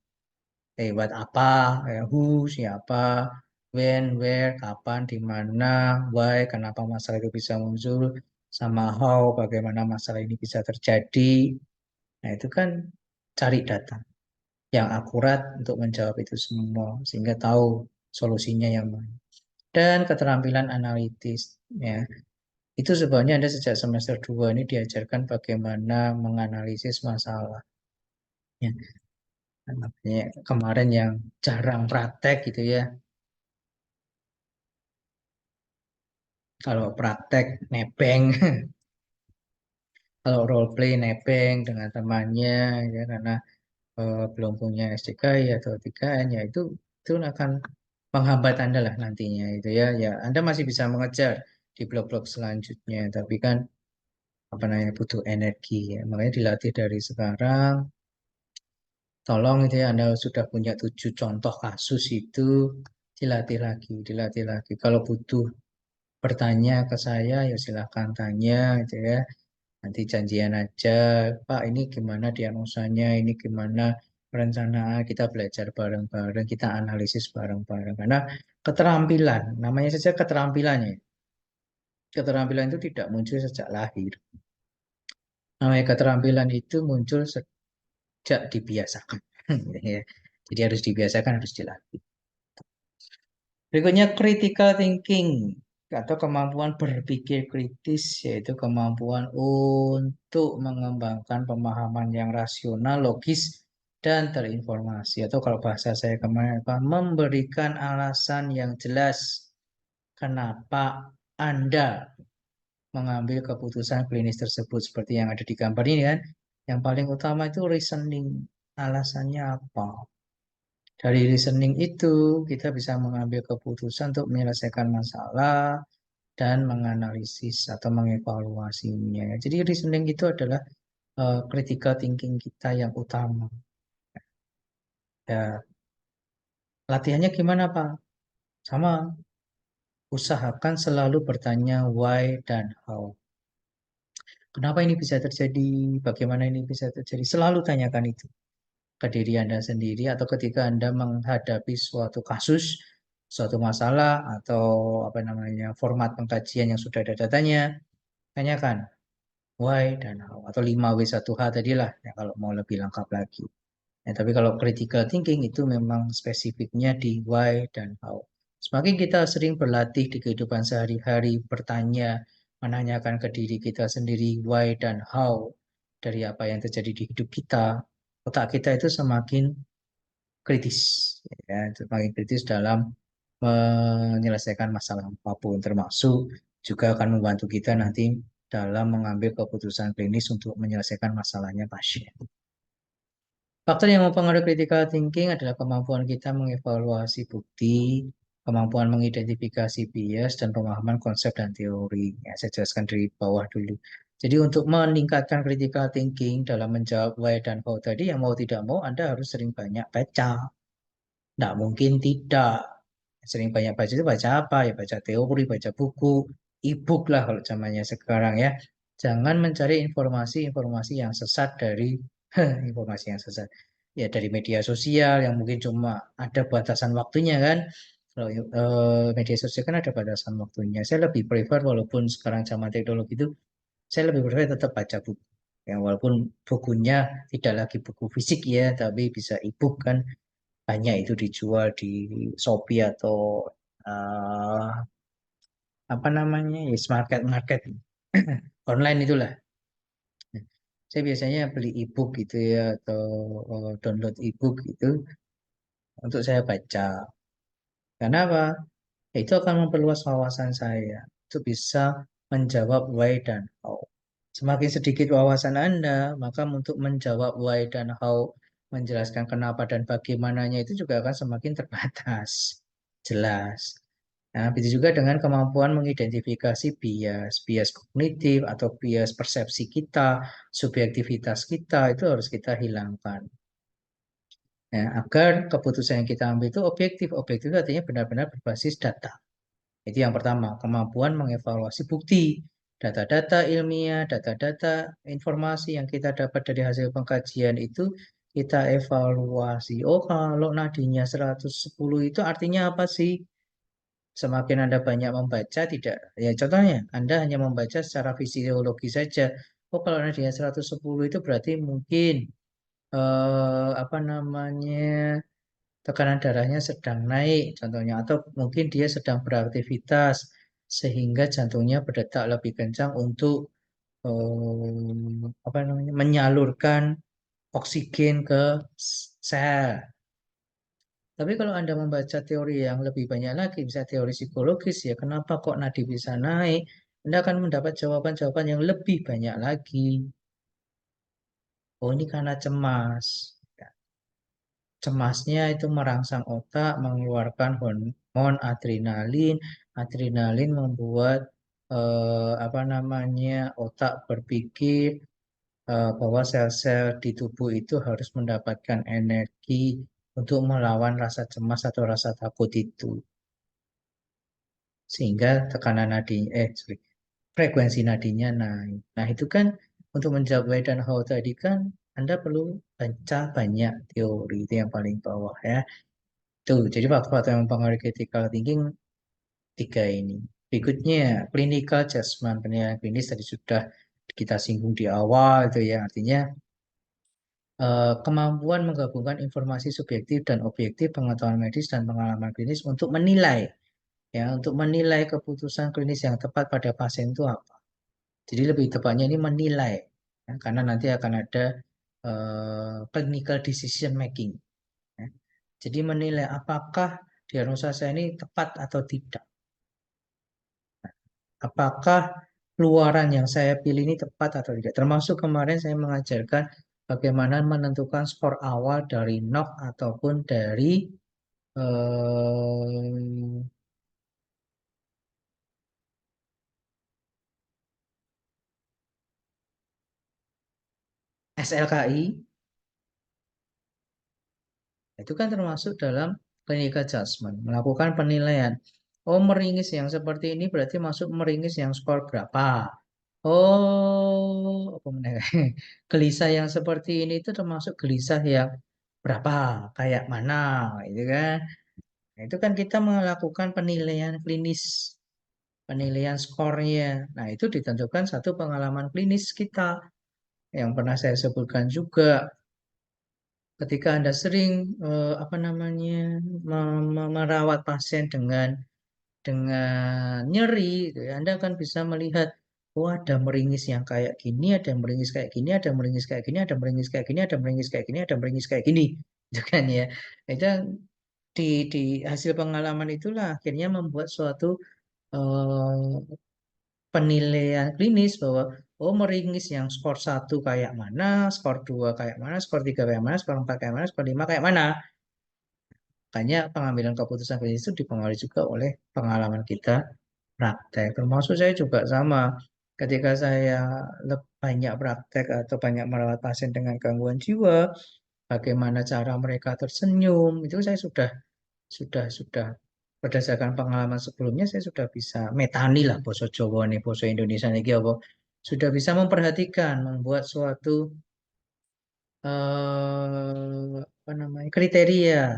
[SPEAKER 1] buat apa, who, siapa, when, where, kapan, di mana, why, kenapa masalah itu bisa muncul, sama how, bagaimana masalah ini bisa terjadi. Nah, itu kan cari data yang akurat untuk menjawab itu semua, sehingga tahu solusinya yang mana. Dan keterampilan analitis, ya. Itu sebenarnya Anda sejak semester 2 ini diajarkan bagaimana menganalisis masalah. Ya. Makanya kemarin yang jarang praktek gitu ya. Kalau praktek nebeng Kalau role play nebeng dengan temannya ya karena belum punya SDKI atau 3N ya itu akan menghambat Anda lah nantinya itu ya. Ya Anda masih bisa mengejar di blok-blok selanjutnya tapi kan apa namanya butuh energi ya. Makanya dilatih dari sekarang. Tolong itu ya Anda sudah punya 7 contoh kasus itu dilatih lagi. Kalau butuh bertanya ke saya ya silahkan tanya gitu ya. Nanti janjian aja, Pak ini gimana diagnosanya, ini gimana perencanaan, kita belajar bareng-bareng, kita analisis bareng-bareng. Karena keterampilan, namanya saja keterampilannya. Keterampilan itu tidak muncul sejak lahir. Namanya keterampilan itu muncul sejak dibiasakan. Ya. Jadi harus dibiasakan, harus dilatih. Berikutnya critical thinking atau kemampuan berpikir kritis yaitu kemampuan untuk mengembangkan pemahaman yang rasional, logis, dan terinformasi atau kalau bahasa saya kemarin apa, memberikan alasan yang jelas kenapa Anda mengambil keputusan klinis tersebut seperti yang ada di gambar ini kan. Yang paling utama itu reasoning, alasannya apa? Dari listening itu, kita bisa mengambil keputusan untuk menyelesaikan masalah dan menganalisis atau mengevaluasinya. Jadi listening itu adalah critical thinking kita yang utama. Ya, latihannya gimana, Pak? Sama, usahakan selalu bertanya why dan how. Kenapa ini bisa terjadi? Bagaimana ini bisa terjadi? Selalu tanyakan itu ke diri Anda sendiri atau ketika Anda menghadapi suatu kasus, suatu masalah atau apa namanya format pengkajian yang sudah ada datanya, tanyakan why dan how atau 5W1H tadilah ya, kalau mau lebih lengkap lagi. Ya, tapi kalau critical thinking itu memang spesifiknya di why dan how. Semakin kita sering berlatih di kehidupan sehari-hari, bertanya, menanyakan ke diri kita sendiri why dan how dari apa yang terjadi di hidup kita, otak kita itu semakin kritis ya semakin kritis dalam menyelesaikan masalah apapun termasuk juga akan membantu kita nanti dalam mengambil keputusan klinis untuk menyelesaikan masalahnya pasien. Faktor yang mempengaruhi critical thinking adalah kemampuan kita mengevaluasi bukti, kemampuan mengidentifikasi bias, dan pemahaman konsep dan teori. Ya, saya jelaskan dari bawah dulu. Jadi untuk meningkatkan critical thinking dalam menjawab why dan how tadi, yang mau tidak mau Anda harus sering banyak baca. Nggak mungkin tidak. Sering banyak baca itu baca apa? Ya baca teori, baca buku, e-book lah kalau zamannya sekarang ya. Jangan mencari informasi-informasi yang sesat dari informasi yang sesat. Ya dari media sosial yang mungkin cuma ada batasan waktunya kan. Kalau media sosial kan ada batasan waktunya. Saya lebih prefer walaupun sekarang zaman teknologi itu, saya lebih prefer tetap baca buku. Ya, walaupun bukunya tidak lagi buku fisik ya, tapi bisa e-book kan banyak itu dijual di Shopee atau eh, apa namanya ya market market online itulah. Saya biasanya beli e-book gitu ya atau download e-book gitu untuk saya baca. Karena apa? Ya, itu akan memperluas wawasan saya untuk bisa menjawab why dan how. Semakin sedikit wawasan Anda, maka untuk menjawab why dan how, menjelaskan kenapa dan bagaimananya itu juga akan semakin terbatas. Jelas. Nah, begitu juga dengan kemampuan mengidentifikasi bias, bias kognitif atau bias persepsi kita, subjektivitas kita itu harus kita hilangkan. Nah, agar keputusan yang kita ambil itu objektif. Objektif itu artinya benar-benar berbasis data. Itu yang pertama, kemampuan mengevaluasi bukti, data-data ilmiah, data-data informasi yang kita dapat dari hasil pengkajian itu kita evaluasi. Oh, kalau nadinya 110 itu artinya apa sih? Semakin Anda banyak membaca, tidak, ya contohnya, Anda hanya membaca secara fisiologi saja. Oh, kalau nadinya 110 itu berarti mungkin apa namanya tekanan darahnya sedang naik contohnya atau mungkin dia sedang beraktivitas sehingga jantungnya berdetak lebih kencang untuk apa namanya menyalurkan oksigen ke sel. Tapi kalau Anda membaca teori yang lebih banyak lagi, bisa teori psikologis ya, kenapa kok nadi bisa naik? Anda akan mendapat jawaban-jawaban yang lebih banyak lagi. Oh, ini karena cemas. Ya, cemasnya itu merangsang otak mengeluarkan hormon adrenalin. Adrenalin membuat apa namanya otak berpikir bahwa sel-sel di tubuh itu harus mendapatkan energi untuk melawan rasa cemas atau rasa takut itu. Sehingga tekanan nadi, sorry, frekuensi nadinya naik. Nah, itu kan untuk menjawab why dan how tadi kan Anda perlu baca banyak teori, itu yang paling bawah ya. Tuh, jadi faktor-faktor yang mempengaruhi critical thinking tiga ini. Berikutnya, clinical judgment, penilaian klinis tadi sudah kita singgung di awal itu ya, artinya kemampuan menggabungkan informasi subjektif dan objektif, pengetahuan medis dan pengalaman klinis untuk menilai, ya, untuk menilai keputusan klinis yang tepat pada pasien itu apa. Jadi lebih tepatnya ini menilai, ya, karena nanti akan ada clinical decision making. Ya. Jadi menilai apakah diagnosa saya ini tepat atau tidak. Apakah keluaran yang saya pilih ini tepat atau tidak. Termasuk kemarin saya mengajarkan bagaimana menentukan skor awal dari NOC ataupun dari eh, SLKI. Itu kan termasuk dalam clinical judgment, melakukan penilaian. Oh, meringis yang seperti ini berarti masuk meringis yang skor berapa? Oh, apa meneh? Gelisah yang seperti ini itu termasuk gelisah yang berapa? Kayak mana? Itu kan. Nah, itu kan kita melakukan penilaian klinis, penilaian skornya. Nah, itu ditentukan satu pengalaman klinis kita yang pernah saya sebutkan juga. Ketika Anda sering apa namanya merawat pasien dengan nyeri, gitu ya, Anda akan bisa melihat, oh ada meringis yang kayak gini, ada meringis kayak gini, ada meringis kayak gini, ada meringis kayak gini, ada meringis kayak gini, ada meringis kayak gini, gitu kan ya. Itu di hasil pengalaman itulah akhirnya membuat suatu eh, penilaian klinis bahwa oh meringis yang skor satu kayak mana, skor 2 kayak mana, skor 3 kayak mana, skor 4 kayak mana, skor 5 kayak mana. Makanya pengambilan keputusan klinis itu dipengaruhi juga oleh pengalaman kita praktek. Termasuk saya juga sama. Ketika saya banyak praktek atau banyak merawat pasien dengan gangguan jiwa, bagaimana cara mereka tersenyum, itu saya sudah berdasarkan pengalaman sebelumnya saya sudah bisa metani lah boso Jawa nih, boso Indonesia nih apa. Sudah bisa memperhatikan, membuat suatu apa namanya kriteria.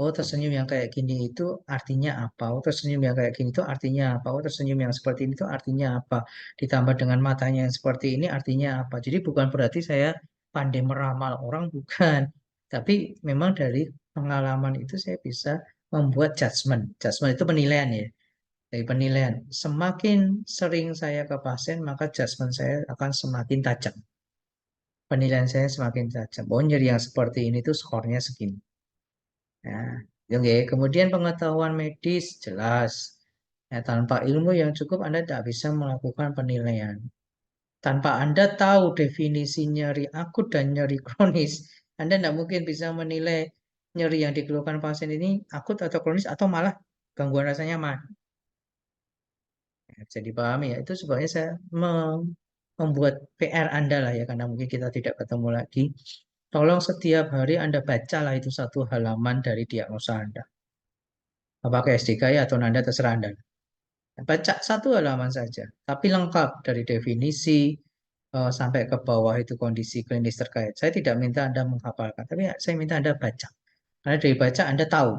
[SPEAKER 1] Oh, tersenyum yang kayak gini itu artinya apa? Oh, tersenyum yang kayak gini itu artinya apa? Oh, tersenyum yang seperti ini itu artinya apa? Ditambah dengan matanya yang seperti ini artinya apa? Jadi bukan berarti saya pandai meramal orang, bukan. Tapi memang dari pengalaman itu saya bisa membuat judgement. Judgement itu penilaian ya. Dari penilaian, semakin sering saya ke pasien, maka judgement saya akan semakin tajam. Penilaian saya semakin tajam. Oh, nyeri yang seperti ini tuh skornya segini. Nah, oke. Kemudian pengetahuan medis jelas. Ya, tanpa ilmu yang cukup Anda tidak bisa melakukan penilaian. Tanpa Anda tahu definisi nyeri akut dan nyeri kronis, Anda tidak mungkin bisa menilai nyeri yang dikeluhkan pasien ini akut atau kronis atau malah gangguan rasa nyaman. Ya, bisa dipahami ya. Itu sebabnya saya membuat PR Anda lah ya, karena mungkin kita tidak ketemu lagi. Tolong setiap hari Anda bacalah itu satu halaman dari diagnosa Anda. Apakah SDKI atau Nanda terserah Anda. Baca satu halaman saja, tapi lengkap dari definisi sampai ke bawah itu kondisi klinis terkait. Saya tidak minta Anda menghafalkan, tapi saya minta Anda baca. Karena dari baca Anda tahu.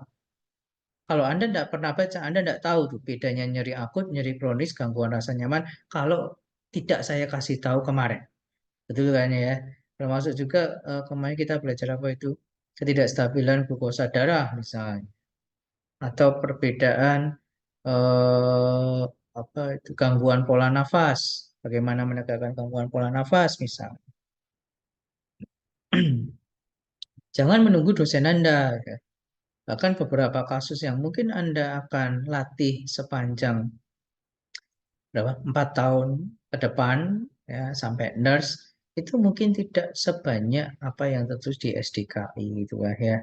[SPEAKER 1] Kalau Anda tidak pernah baca, Anda tidak tahu tuh bedanya nyeri akut, nyeri kronis, gangguan rasa nyaman. Kalau tidak saya kasih tahu kemarin. Betul kan ya? Termasuk juga kemarin kita belajar apa itu? Ketidakstabilan glukosa darah misalnya. Atau perbedaan eh, apa itu gangguan pola nafas. Bagaimana menegakkan gangguan pola nafas misal. Jangan menunggu dosen Anda. Ya. Bahkan beberapa kasus yang mungkin Anda akan latih sepanjang berapa 4 tahun ke depan ya sampai nurse. itu mungkin tidak sebanyak apa yang tertulis di SDKI gitu lah ya.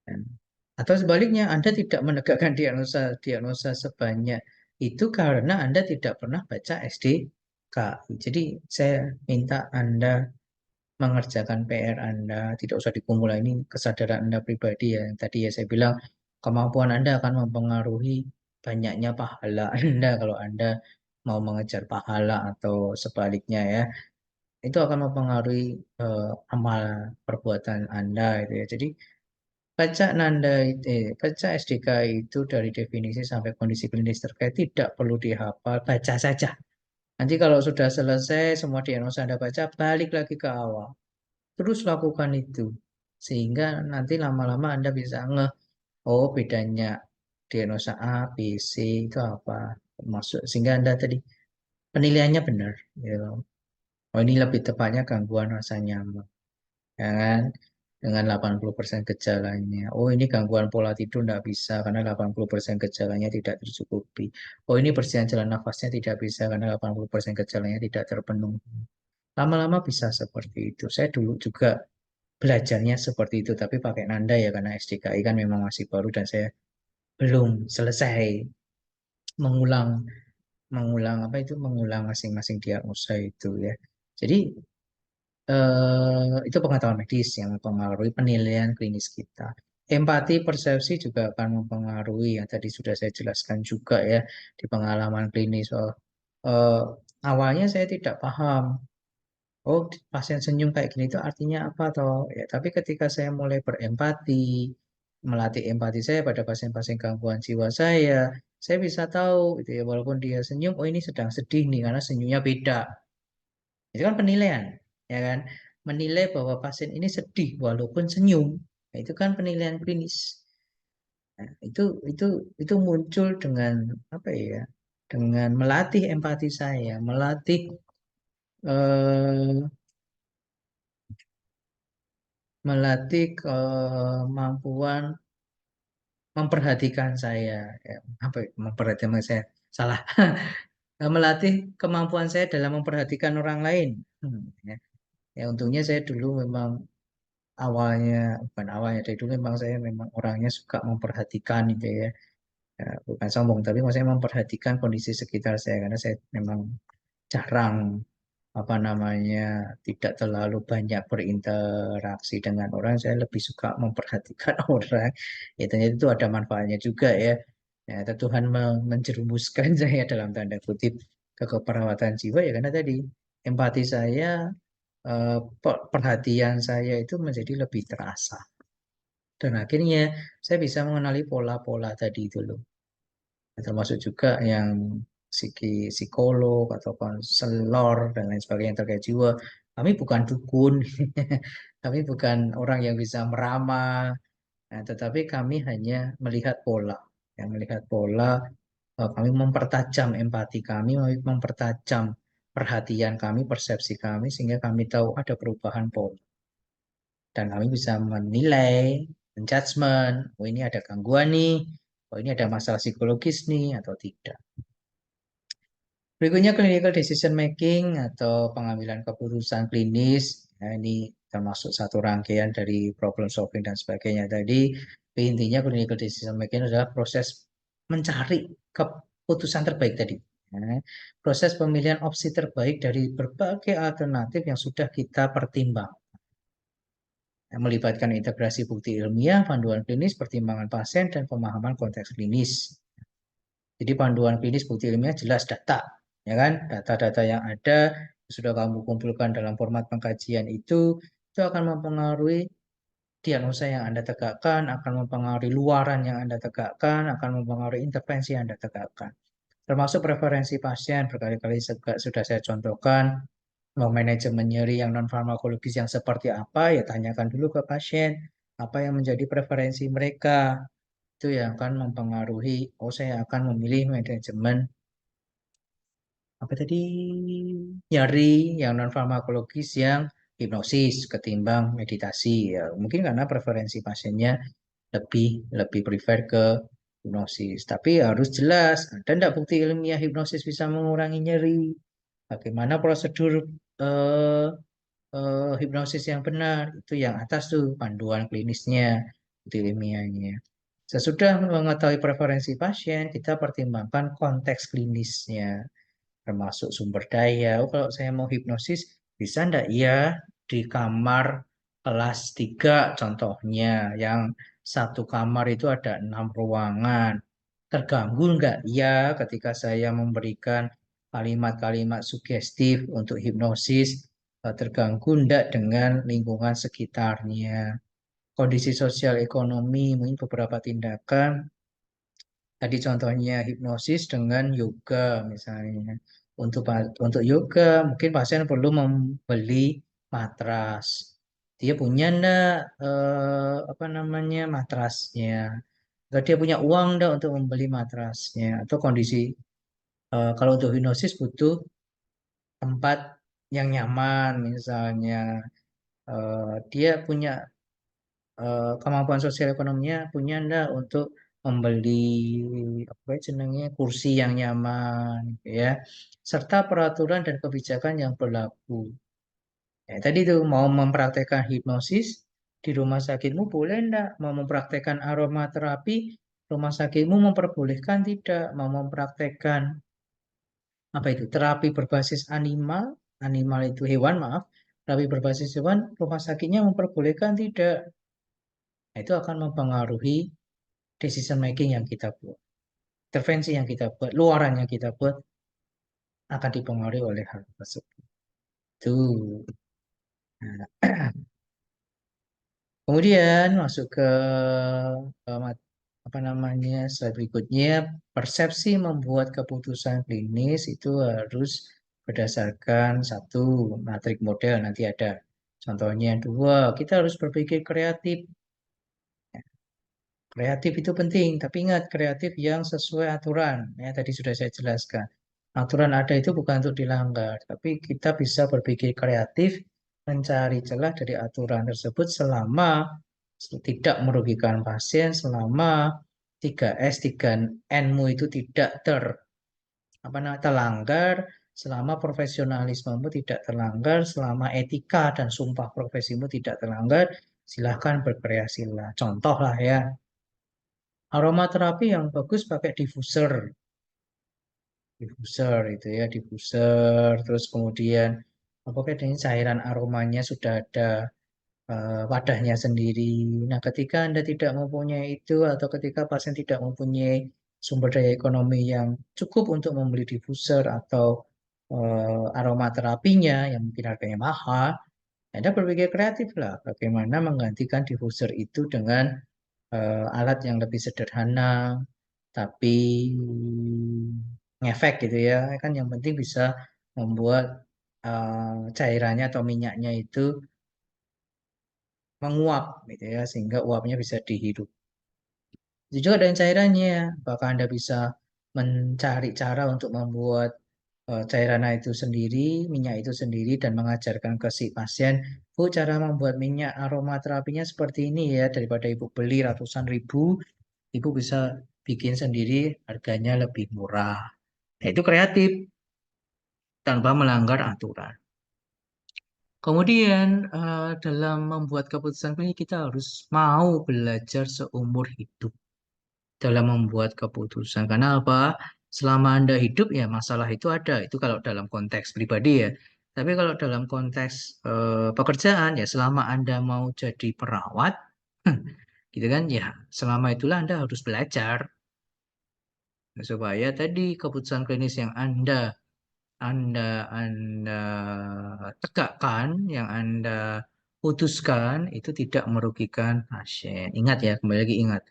[SPEAKER 1] Dan- Atau sebaliknya, Anda tidak menegakkan diagnosa sebanyak itu karena Anda tidak pernah baca SDKI. Jadi saya minta Anda mengerjakan PR Anda, tidak usah dikumpul. Ini kesadaran Anda pribadi ya. Yang tadi ya saya bilang, kemampuan Anda akan mempengaruhi banyaknya pahala Anda kalau Anda mau mengejar pahala atau sebaliknya ya. Itu akan mempengaruhi amal perbuatan Anda itu ya. Jadi baca SDK itu dari definisi sampai kondisi klinis terkait tidak perlu dihafal, baca saja. Nanti kalau sudah selesai semua diagnosa Anda baca, balik lagi ke awal. Terus lakukan itu. Sehingga nanti lama-lama Anda bisa oh bedanya diagnosa A, B, C itu apa. Masuk, sehingga Anda tadi penilaiannya benar. Gitu. Oh ini lebih tepatnya gangguan rasa nyaman. Ya kan? Dengan 80% gejalanya. Oh, ini gangguan pola tidur tidak bisa karena 80% gejalanya tidak tercukupi. Oh, ini bersihan jalan nafasnya tidak bisa karena 80% gejalanya tidak terpenuhi. Lama-lama bisa seperti itu. Saya dulu juga belajarnya seperti itu, tapi pakai nanda ya karena SDKI kan memang masih baru dan saya belum selesai mengulang mengulang apa itu mengulang masing-masing diagnosa itu ya. Jadi itu pengetahuan medis yang mempengaruhi penilaian klinis kita. Empati persepsi juga akan mempengaruhi yang tadi sudah saya jelaskan juga ya di pengalaman klinis. Eh, Awalnya saya tidak paham. Oh, pasien senyum kayak gini itu artinya apa toh? Ya, tapi ketika saya mulai berempati, melatih empati saya pada pasien-pasien gangguan jiwa saya bisa tahu gitu ya walaupun dia senyum, oh ini sedang sedih nih karena senyumnya beda. Itu kan penilaian, ya kan? Menilai bahwa pasien ini sedih walaupun senyum. Nah, itu kan penilaian klinis. Nah, itu muncul dengan apa ya? Dengan melatih empati saya, eh, melatih kemampuan memperhatikan saya. Ya, apa ya? Memperhatikan saya salah. Melatih kemampuan saya dalam memperhatikan orang lain. Ya. Ya, untungnya saya dulu memang awalnya bukan awalnya dari dulu memang saya memang orangnya suka memperhatikan gitu ya. Ya, bukan sombong tapi maksudnya memperhatikan kondisi sekitar saya karena saya memang jarang apa namanya tidak terlalu banyak berinteraksi dengan orang, saya lebih suka memperhatikan orang ya ternyata itu ada manfaatnya juga ya. Ya, Tuhan menjerumuskan saya dalam tanda kutip ke keperawatan jiwa ya karena tadi empati saya, perhatian saya itu menjadi lebih terasa. Dan akhirnya saya bisa mengenali pola-pola tadi itu loh. Termasuk juga yang psikolog atau konselor dan lain sebagainya yang terkait jiwa. Kami bukan dukun, kami bukan orang yang bisa meramal, nah, tetapi kami hanya melihat pola. Yang melihat pola, kami mempertajam empati kami mempertajam perhatian kami, persepsi kami, sehingga kami tahu ada perubahan pola. Dan kami bisa menilai, menjudgment, oh ini ada gangguan nih, oh ini ada masalah psikologis nih, atau tidak. Berikutnya clinical decision making atau pengambilan keputusan klinis. Nah, ini termasuk satu rangkaian dari problem solving dan sebagainya tadi. Tapi intinya clinical decision making adalah proses mencari keputusan terbaik tadi. Nah, proses pemilihan opsi terbaik dari berbagai alternatif yang sudah kita pertimbang. Yang melibatkan integrasi bukti ilmiah, panduan klinis, pertimbangan pasien, dan pemahaman konteks klinis. Jadi panduan klinis bukti ilmiah jelas data, ya kan? Data-data yang ada sudah kamu kumpulkan dalam format pengkajian itu akan mempengaruhi diagnosa yang Anda tegakkan, akan mempengaruhi luaran yang Anda tegakkan, akan mempengaruhi intervensi yang Anda tegakkan. Termasuk preferensi pasien, berkali-kali sudah saya contohkan, mau manajemen nyeri yang non farmakologis yang seperti apa, ya tanyakan dulu ke pasien, apa yang menjadi preferensi mereka, itu yang akan mempengaruhi, oh saya akan memilih manajemen apa tadi nyeri yang non farmakologis yang hipnosis ketimbang meditasi ya mungkin karena preferensi pasiennya lebih lebih prefer ke hipnosis tapi harus jelas ada tidak bukti ilmiah hipnosis bisa mengurangi nyeri, bagaimana prosedur eh, hipnosis yang benar. Itu yang atas tuh panduan klinisnya, bukti ilmiahnya. Sesudah mengetahui preferensi pasien, kita pertimbangkan konteks klinisnya, termasuk sumber daya. Oh, kalau saya mau hipnosis, bisa enggak ya di kamar kelas 3 contohnya, yang satu kamar itu ada 6 ruangan. Terganggu enggak ya ketika saya memberikan kalimat-kalimat sugestif untuk hipnosis, terganggu enggak dengan lingkungan sekitarnya. Kondisi sosial ekonomi, mungkin beberapa tindakan. Tadi contohnya hipnosis dengan yoga misalnya. Untuk yoga mungkin pasien perlu membeli matras. Dia punya enggak apa namanya matrasnya? Atau dia punya uang enggak untuk membeli matrasnya? Atau kondisi kalau untuk hipnosis butuh tempat yang nyaman misalnya. Dia punya kemampuan sosial ekonominya punya ndak untuk membeli apa ya jenenge kursi yang nyaman gitu ya, serta peraturan dan kebijakan yang berlaku. Ya, tadi tuh mau mempraktekkan hipnosis di rumah sakitmu boleh ndak? Mau mempraktekkan aromaterapi, rumah sakitmu memperbolehkan tidak? Mau mempraktekkan apa itu? Terapi berbasis animal, animal itu hewan, maaf. Terapi berbasis hewan, rumah sakitnya memperbolehkan tidak? Nah, itu akan mempengaruhi decision making yang kita buat, intervensi yang kita buat, luaran yang kita buat akan dipengaruhi oleh hal tersebut. Tuh. Nah, kemudian masuk ke apa namanya slide berikutnya, persepsi membuat keputusan klinis itu harus berdasarkan satu matrik model, nanti ada contohnya. Dua, kita harus berpikir kreatif. Kreatif itu penting, tapi ingat kreatif yang sesuai aturan. Ya, tadi sudah saya jelaskan. Aturan ada itu bukan untuk dilanggar, tapi kita bisa berpikir kreatif, mencari celah dari aturan tersebut selama tidak merugikan pasien, selama 3S, 3N-mu itu tidak apa namanya, terlanggar, selama profesionalismemu tidak terlanggar, selama etika dan sumpah profesimu tidak terlanggar, silahkan berkreasilah. Contoh lah ya, aromaterapi yang bagus pakai diffuser, diffuser itu ya, diffuser. Terus kemudian apakah dengan cairan aromanya sudah ada wadahnya sendiri. Nah, ketika Anda tidak mempunyai itu atau ketika pasien tidak mempunyai sumber daya ekonomi yang cukup untuk membeli diffuser atau aromaterapinya yang mungkin harganya mahal, Anda berpikir kreatif lah bagaimana menggantikan diffuser itu dengan alat yang lebih sederhana tapi ngefek gitu ya. Kan yang penting bisa membuat cairannya atau minyaknya itu menguap gitu ya, sehingga uapnya bisa dihirup. Itu juga dengan cairannya, apakah Anda bisa mencari cara untuk membuat cairan itu sendiri, minyak itu sendiri, dan mengajarkan ke si pasien, Bu, cara membuat minyak aromaterapinya seperti ini ya, daripada Ibu beli ratusan ribu, Ibu bisa bikin sendiri, harganya lebih murah. Nah, itu kreatif tanpa melanggar aturan. Kemudian dalam membuat keputusan ini kita harus mau belajar seumur hidup dalam membuat keputusan. Karena apa? Selama Anda hidup ya masalah itu ada. Itu kalau dalam konteks pribadi ya. Tapi kalau dalam konteks pekerjaan ya selama Anda mau jadi perawat, gitu kan ya selama itulah Anda harus belajar supaya tadi keputusan klinis yang Anda tegakkan, yang Anda putuskan itu tidak merugikan pasien. Ingat ya, kembali lagi ingat,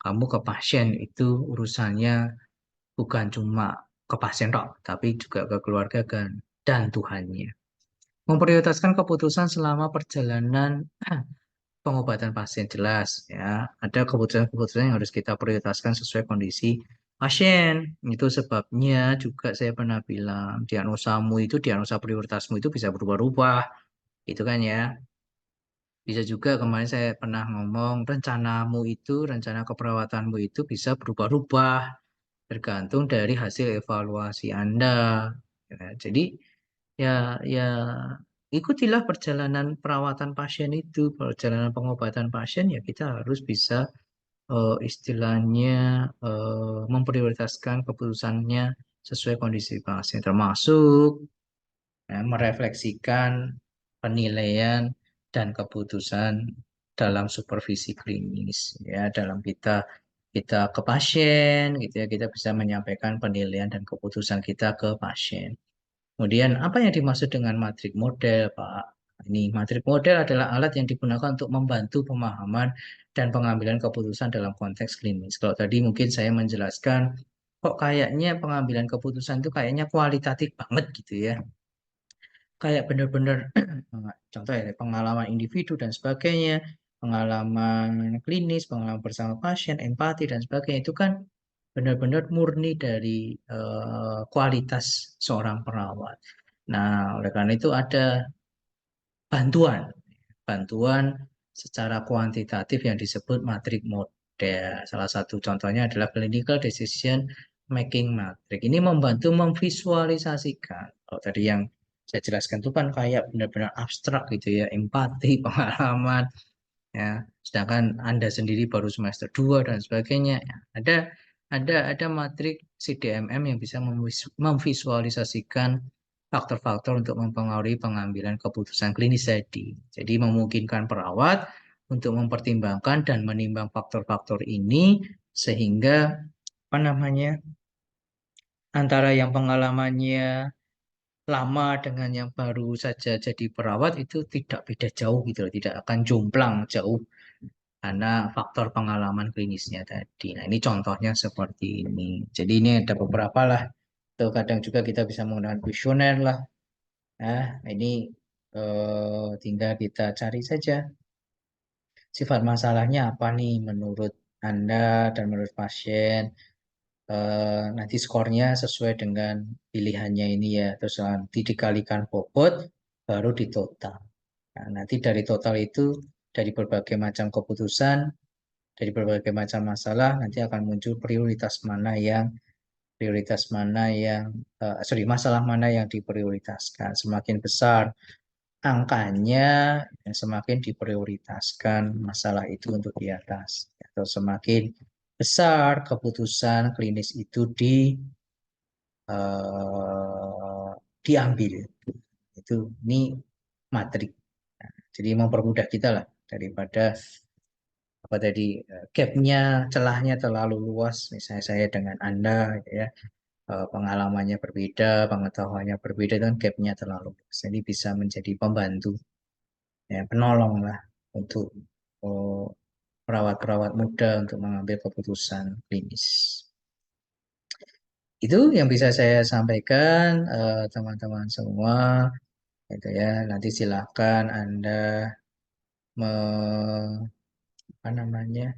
[SPEAKER 1] kamu ke pasien itu urusannya bukan cuma ke pasien tok, tapi juga ke keluarga dan Tuhannya. Memprioritaskan keputusan selama perjalanan pengobatan pasien jelas ya. Ada keputusan-keputusan yang harus kita prioritaskan sesuai kondisi pasien. Itu sebabnya juga saya pernah bilang diagnosamu itu, diagnosa prioritasmu itu bisa berubah-ubah. Itu kan ya. Bisa juga kemarin saya pernah ngomong rencanamu itu, rencana keperawatanmu itu bisa berubah-ubah tergantung dari hasil evaluasi Anda. Ya, jadi Ya, ya, ikutilah perjalanan perawatan pasien itu, perjalanan pengobatan pasien ya kita harus bisa istilahnya memprioritaskan keputusannya sesuai kondisi pasien, termasuk ya, merefleksikan penilaian dan keputusan dalam supervisi klinis ya dalam kita ke pasien gitu ya kita bisa menyampaikan penilaian dan keputusan kita ke pasien. Kemudian apa yang dimaksud dengan matrik model, Pak? Ini matrik model adalah alat yang digunakan untuk membantu pemahaman dan pengambilan keputusan dalam konteks klinis. Kalau tadi mungkin saya menjelaskan kok kayaknya pengambilan keputusan itu kayaknya kualitatif banget gitu ya, kayak benar-benar contoh ya pengalaman individu dan sebagainya, pengalaman klinis, pengalaman bersama pasien, empati dan sebagainya itu kan benar-benar murni dari kualitas seorang perawat. Nah, oleh karena itu ada bantuan, bantuan secara kuantitatif yang disebut matrik model. Salah satu contohnya adalah clinical decision making matrix. Ini membantu memvisualisasikan. Kalau tadi yang saya jelaskan itu kan kayak benar-benar abstrak gitu ya, empati, pengalaman, ya. Sedangkan Anda sendiri baru semester 2 dan sebagainya. Ya, ada matrik CDMM yang bisa memvisualisasikan faktor-faktor untuk mempengaruhi pengambilan keputusan klinis tadi. Jadi memungkinkan perawat untuk mempertimbangkan dan menimbang faktor-faktor ini sehingga apa namanya antara yang pengalamannya lama dengan yang baru saja jadi perawat itu tidak beda jauh gitu loh, tidak akan jomplang jauh karena faktor pengalaman klinisnya tadi. Nah, ini contohnya seperti ini. Jadi ini ada beberapa lah. Tuh, kadang juga kita bisa menggunakan kuesioner lah. Nah, ini tinggal kita cari saja sifat masalahnya apa nih menurut Anda dan menurut pasien. Nanti skornya sesuai dengan pilihannya ini ya. Terus nanti dikalikan bobot, baru ditotal. Nah, nanti dari total itu, dari berbagai macam keputusan, dari berbagai macam masalah nanti akan muncul sorry, masalah mana yang diprioritaskan. Semakin besar angkanya, ya, semakin diprioritaskan masalah itu untuk di atas. Atau semakin besar keputusan klinis itu eh, diambil. Itu ini matrik. Jadi mempermudah kita lah daripada apa tadi gapnya celahnya terlalu luas misalnya saya dengan Anda gitu ya pengalamannya berbeda pengetahuannya berbeda dan gapnya terlalu luas ini bisa menjadi pembantu ya penolong lah untuk oh, perawat-perawat muda untuk mengambil keputusan klinis itu yang bisa saya sampaikan teman-teman semua gitu ya nanti silakan Anda me, apa namanya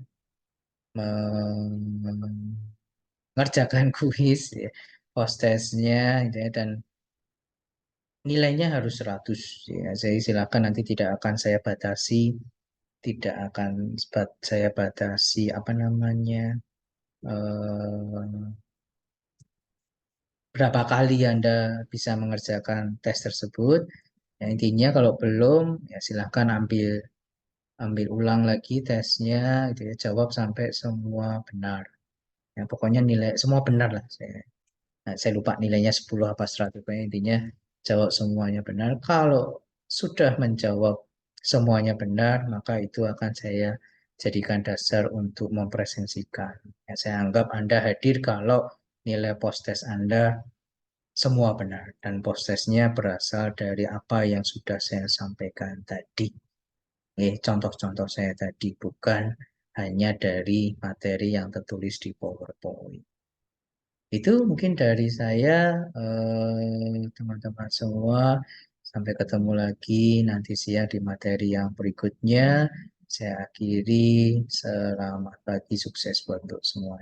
[SPEAKER 1] mengerjakan kuis ya, post testnya gitu ya, dan nilainya harus 100 ya. Saya silakan nanti tidak akan saya batasi, tidak akan saya batasi apa namanya eh, berapa kali Anda bisa mengerjakan tes tersebut. Ya, intinya kalau belum ya silakan ambil ambil ulang lagi tesnya gitu ya, jawab sampai semua benar. Ya, pokoknya nilai semua benar lah Nah, saya lupa nilainya 10 apa 100. Pokoknya intinya jawab semuanya benar. Kalau sudah menjawab semuanya benar, maka itu akan saya jadikan dasar untuk mempresensikan. Ya, saya anggap Anda hadir kalau nilai post-test Anda semua benar. Dan post-testnya berasal dari apa yang sudah saya sampaikan tadi. Contoh-contoh saya tadi bukan hanya dari materi yang tertulis di PowerPoint. Itu mungkin dari saya, teman-teman semua. Sampai ketemu lagi nanti siang di materi yang berikutnya. Saya akhiri, selamat pagi, sukses buat untuk semua.